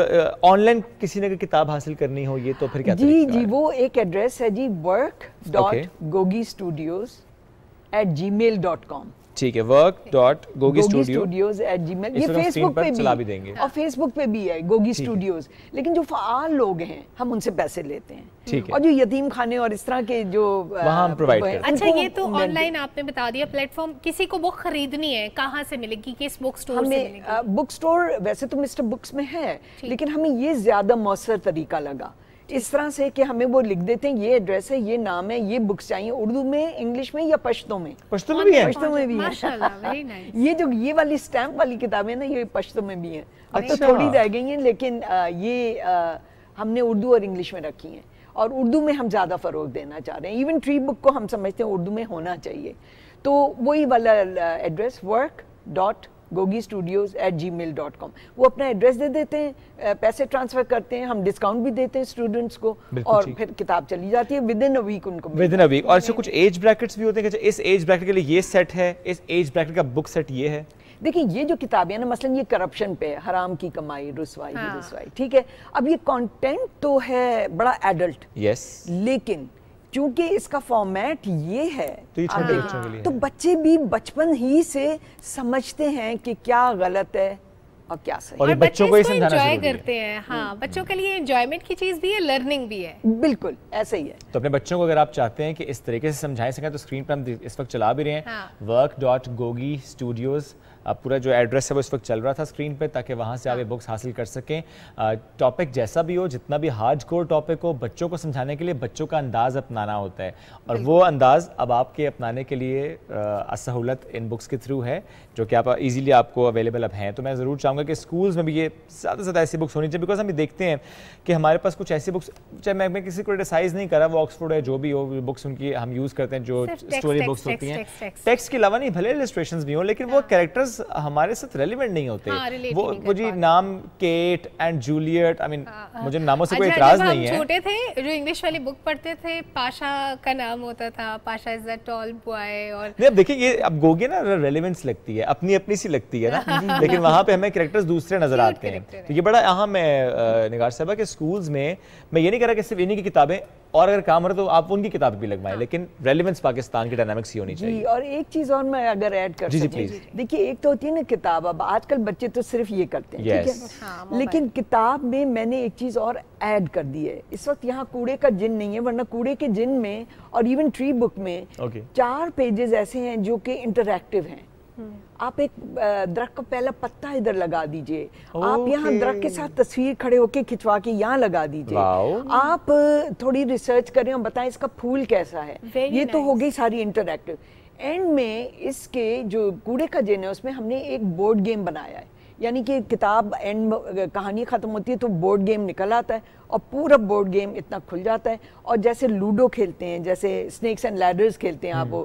آن لائن کسی نے کتاب حاصل کرنی ہو یہ تو پھر کیا طریقہ ہے؟ جی وہ ایک ایڈریس ہے جی, work.gogistudios@gmail.com. ٹھیک ہے, work.gogistudios@gmail. یہ فیس بک پہ بھی اور فیس بک پہ بھی ہے گوگی اسٹوڈیوز, لیکن جو فعال لوگ ہیں ہم ان سے پیسے لیتے ہیں, اور جو یتیم خانے اور اس طرح کے جو وہاں ہم پرووائڈ کرتے ہیں. اچھا, یہ تو آن لائن آپ نے بتا دیا پلیٹ فارم, کسی کو بک خریدنی ہے کہاں سے ملے گی, کس بک سٹور سے ملے گی؟ بک سٹور ویسے تو مسٹر بکس میں ہے, لیکن ہمیں یہ زیادہ مؤثر طریقہ لگا اس طرح سے کہ ہمیں وہ لکھ دیتے ہیں یہ ایڈریس ہے, یہ نام ہے, یہ بکس چاہیے, اردو میں, انگلش میں یا پشتو میں. پشتو میں بھی ہے, پشتو میں بھی ہے. یہ جو یہ والی سٹیمپ والی کتابیں نا یہ پشتو میں بھی ہیں. اب تو تھوڑی رہ گئی ہیں, لیکن یہ ہم نے اردو اور انگلش میں رکھی ہیں, اور اردو میں ہم زیادہ فروغ دینا چاہ رہے ہیں. ایون ٹری بک کو ہم سمجھتے ہیں اردو میں ہونا چاہیے. تو وہی والا ایڈریس work.gogistudios@gmail.com. وہ اپنا ایڈریس دے دیتے ہیں, پیسے ٹرانسفر کرتے ہیں, ہم ڈسکاؤنٹ بھی دیتے ہیں اسٹوڈنٹس کو, اور پھر کتاب چلی جاتی ہے ودن اے ویک ان کو. ودن اے ویک. اور اس سے کچھ ایج بریکٹس بھی ہوتے ہیں کہ اس ایج بریکٹ کے لیے یہ سیٹ ہے, اس ایج بریکٹ کا بک سیٹ یہ ہے. دیکھیں یہ جو کتابیں ہیں نا, مثلا یہ کرپشن پہ, حرام کی کمائی, رسوائی, ٹھیک ہے, اب یہ کانٹینٹ تو ہے بڑا ایڈلٹ, لیکن چونکہ اس کا فارمیٹ یہ ہے تو بچے بھی بچپن ہی سے سمجھتے ہیں کہ کیا غلط ہے اور کیا صحیح اور بچوں کو انجوائے کرتے ہیں. ہاں بچوں کے لیے انجوائمنٹ کی چیز بھی ہے, لرننگ بھی ہے. بالکل ایسا ہی ہے. تو اپنے بچوں کو اگر آپ چاہتے ہیں کہ اس طریقے سے سمجھائیں سکیں تو اسکرین پر ہم اس وقت چلا بھی رہے ہیں work.gogi studios. پورا جو ایڈریس ہے وہ اس وقت چل رہا تھا اسکرین پہ, تاکہ وہاں سے آپ یہ بکس حاصل کر سکیں. ٹاپک جیسا بھی ہو, جتنا بھی ہارڈ کور ٹاپک ہو, بچوں کو سمجھانے کے لیے بچوں کا انداز اپنانا ہوتا ہے, اور وہ انداز اب آپ کے اپنانے کے لیے سہولت ان بکس کے تھرو ہے, جو کہ آپ ایزیلی آپ کو اویلیبل اب ہیں. تو میں ضرور چاہوں گا کہ اسکولز میں بھی یہ زیادہ سے زیادہ ایسی بکس ہونی چاہیے, بیکاز ہم دیکھتے ہیں کہ ہمارے پاس کچھ ایسی بکس, چاہے میں کسی کو کرٹیسائز نہیں کر رہا, وہ آکسفورڈ ہے جو بھی ہو, بکس ان کی ہم یوز کرتے ہیں جو اسٹوری بکس ہوتی ہیں, ٹیکسٹ کے علاوہ نہیں, بھلے السٹریشنز بھی ہوں, لیکن وہ کیریکٹرز ہمارے ساتھ ریلیونٹ نہیں ہوتے. وہ جی نام کیٹ اینڈ جولیٹ, آئی مین مجھے ناموں سے کوئی اعتراض نہیں ہے. چھوٹے تھے جو انگلش والی بک پڑھتے تھے, پاشا کا نام ہوتا تھا, پاشا از اے ٹال بوائے. اور اب دیکھیں یہ اب گوگی نا ریلیونس لگتی ہے, اپنی اپنی سی لگتی ہے نا, لیکن وہاں پہ ہمیں کریکٹرز دوسرے نظر آتے ہیں. تو یہ بڑا اہم ہے نگار صاحبہ کہ اسکولز میں یہ نہیں کہہ رہا کہ صرف انہی کی کتابیں, اور اگر کام ہو رہا تو آپ ان کی کتابیں بھی لگوائیں, لیکن ریلیونس پاکستان کی ڈائنامکس ہی ہونی چاہیے. اور ایک چیز اور میں اگر ایڈ کر سکوں, دیکھیے ایک تو ہوتی ہے نا کتاب, اب آج کل بچے تو صرف یہ کرتے ہیں, ٹھیک ہے, لیکن کتاب میں نے ایک چیز اور ایڈ کر دی ہے. اس وقت یہاں کوڑے کا جن نہیں ہے, ورنہ کوڑے کے جن میں اور ایون ٹری بک میں 4 پیجز ایسے ہیں جو کہ انٹریکٹیو ہیں. آپ ایک درخت کا پہلا پتا ادھر لگا دیجئے, آپ یہاں درخت کے ساتھ تصویر کھڑے ہو کے کھچوا کے یہاں لگا دیجئے, آپ تھوڑی ریسرچ کریں اور بتائیں اس کا پھول کیسا ہے. یہ تو ہو گئی ساری انٹریکٹیو. اینڈ میں اس کے جو کوڑے کا جن ہے اس میں ہم نے ایک بورڈ گیم بنایا ہے, یعنی کہ کتاب اینڈ کہانی ختم ہوتی ہے تو بورڈ گیم نکل آتا ہے, اور پورا بورڈ گیم اتنا کھل جاتا ہے. اور جیسے لوڈو کھیلتے ہیں, جیسے اسنیکس اینڈ لیڈرز کھیلتے ہیں آپ, وہ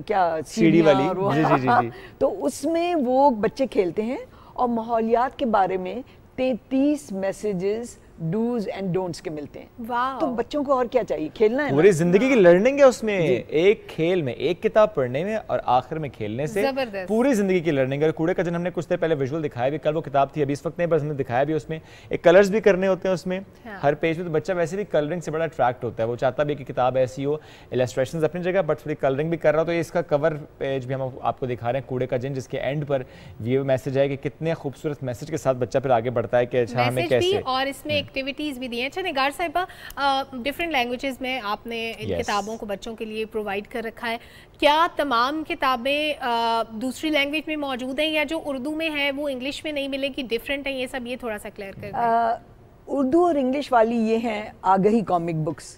کیا سیڑھی والی, تو اس میں وہ بچے کھیلتے ہیں, اور ماحولیات کے بارے میں 33 میسیجز ڈوز اینڈ ڈونٹس کے ملتے ہیں. تو بچوں کو اور کیا چاہیے, کھیلنا ہے, پوری زندگی کی لرننگ ہے اس میں. ایک کھیل میں, ایک کتاب پڑھنے میں اور آخر میں کھیلنے سے پوری زندگی کی لرننگ ہے. کوڑے کا جن ہم نے کچھ دیر پہلے ویژول دکھایا بھی, کل وہ کتاب تھی, ابھی اس وقت نہیں, بس ہم نے دکھایا بھی. اس میں ایک کلرز بھی کرنے ہوتے ہیں اس میں ہر پیج میں, تو بچہ ویسے بھی کلرنگ سے بڑا اٹریکٹ ہوتا ہے, وہ چاہتا بھی کہ کتاب ایسی ہو, السٹریشنز اپنی جگہ بٹ تھوڑی کلرنگ بھی کر رہا ہو. تو اس کا کور پیج بھی ہم آپ کو دکھا رہے ہیں, کوڑے کا جن, جس کے اینڈ پر یہ میسج ہے کہ کتنے خوبصورت میسج کے ساتھ بچہ پھر آگے بڑھتا ہے کہ اچھا ہمیں کیسے. اور اس میں ایکٹیویٹیز بھی دی ہیں. اچھا نگار صاحبہ, ڈیفرنٹ لینگویجز میں آپ نے ان کتابوں کو بچوں کے لیے پرووائڈ کر رکھا ہے. کیا تمام کتابیں دوسری لینگویج میں موجود ہیں, یا جو اردو میں ہے وہ انگلش میں نہیں ملے گی, ڈیفرنٹ ہیں یہ سب, یہ تھوڑا سا کلیئر کر دیں. اردو اور انگلش والی یہ ہیں آگہی کامک بکس,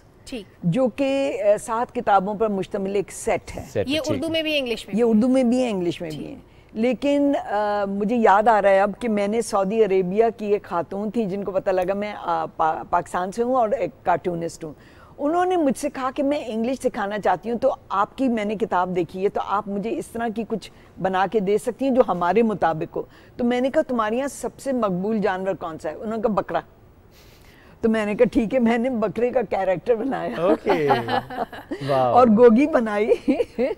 جو کہ 7 کتابوں پر مشتمل ایک سیٹ ہے. یہ اردو میں بھی انگلش میں, یہ اردو میں بھی ہیں, انگلش میں بھی ہیں. لیکن مجھے یاد آ رہا ہے اب کہ میں نے سعودی عربیہ کی ایک خاتون تھی جن کو پتہ لگا میں پاکستان سے ہوں اور ایک کارٹونسٹ ہوں. انہوں نے مجھ سے کہا کہ میں انگلش سکھانا چاہتی ہوں, تو آپ کی میں نے کتاب دیکھی ہے, تو آپ مجھے اس طرح کی کچھ بنا کے دے سکتی ہیں جو ہمارے مطابق ہو. تو میں نے کہا تمہارے یہاں سب سے مقبول جانور کون سا ہے؟ انہوں نے کہا بکرا. تو میں نے کہا ٹھیک ہے, میں نے بکرے کا کیریکٹر بنایا اور گوگی بنائی.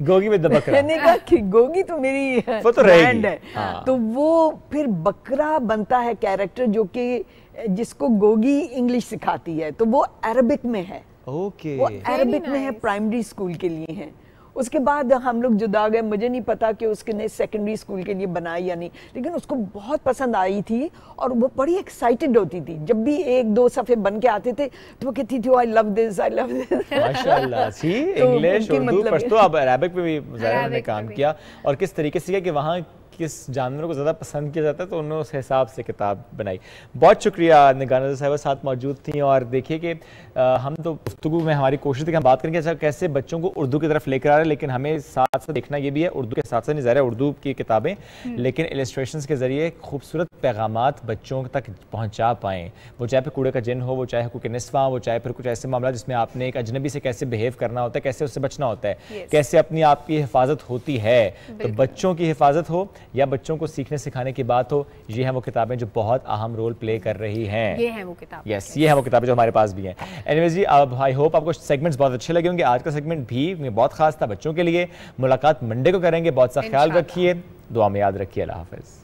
گوگی ود دی بکرا. میں نے کہا کہ گوگی تو میری برانڈ ہے, تو وہ پھر بکرا بنتا ہے کیریکٹر جو کہ جس کو گوگی انگلش سکھاتی ہے, تو وہ عربک میں ہے. وہ عربک میں ہے, پرائمری اسکول کے لیے ہیں. اس کے بعد ہم لوگ جدا گئے, مجھے نہیں پتا کہ اس نے سیکنڈری اسکول کے لیے بنائی یا نہیں, لیکن اس کو بہت پسند آئی تھی اور وہ بڑی ایکسائٹڈ ہوتی تھی. جب بھی 1-2 صفحے بن کے آتے تھے تو وہ کہتی تھی آئی لو دس, آئی لو دس. ماشاءاللہ, سی انگلش, اردو, پشتو, اب عربک پہ بھی ظاہر نے کام کیا, اور کس طریقے سے کیا کہ وہاں کس جانور کو زیادہ پسند کیا جاتا ہے تو انہوں نے اس حساب سے کتاب بنائی. بہت شکریہ نگار نظر صاحبہ ساتھ موجود تھیں. اور دیکھیے کہ ہم تو گفتگو میں ہماری کوشش تھی کہ ہم بات کریں گے اچھا کیسے بچوں کو اردو کی طرف لے کر آ رہے ہیں, لیکن ہمیں ساتھ ساتھ دیکھنا یہ بھی ہے اردو کے ساتھ ساتھ نہیں ظاہر ہے اردو کی کتابیں, لیکن السٹریشنز کے ذریعے خوبصورت پیغامات بچوں تک پہنچا پائیں. وہ چاہے پھر کوڑے کا جن ہو, وہ چاہے حقوق نسواں, وہ چاہے پھر کچھ ایسے معاملات جس میں آپ نے ایک اجنبی سے کیسے بہیو کرنا ہوتا ہے, کیسے اس سے بچنا ہوتا ہے, کیسے اپنی آپ کی حفاظت ہوتی ہے. تو بچوں کی حفاظت ہو یا بچوں کو سیکھنے سکھانے کی بات ہو, یہ ہیں وہ کتابیں جو بہت اہم رول پلے کر رہی ہیں. یہ ہیں وہ کتابیں, یہ ہیں وہ کتابیں جو ہمارے پاس بھی ہیں. اینیویز جی, اب آئی ہوپ آپ کو سیگمنٹس بہت اچھے لگے ہوں گے. آج کا سیگمنٹ بھی بہت خاص تھا بچوں کے لیے. ملاقات منڈے کو کریں گے. بہت سا خیال رکھیے, دعا میں یاد رکھیے. اللہ حافظ.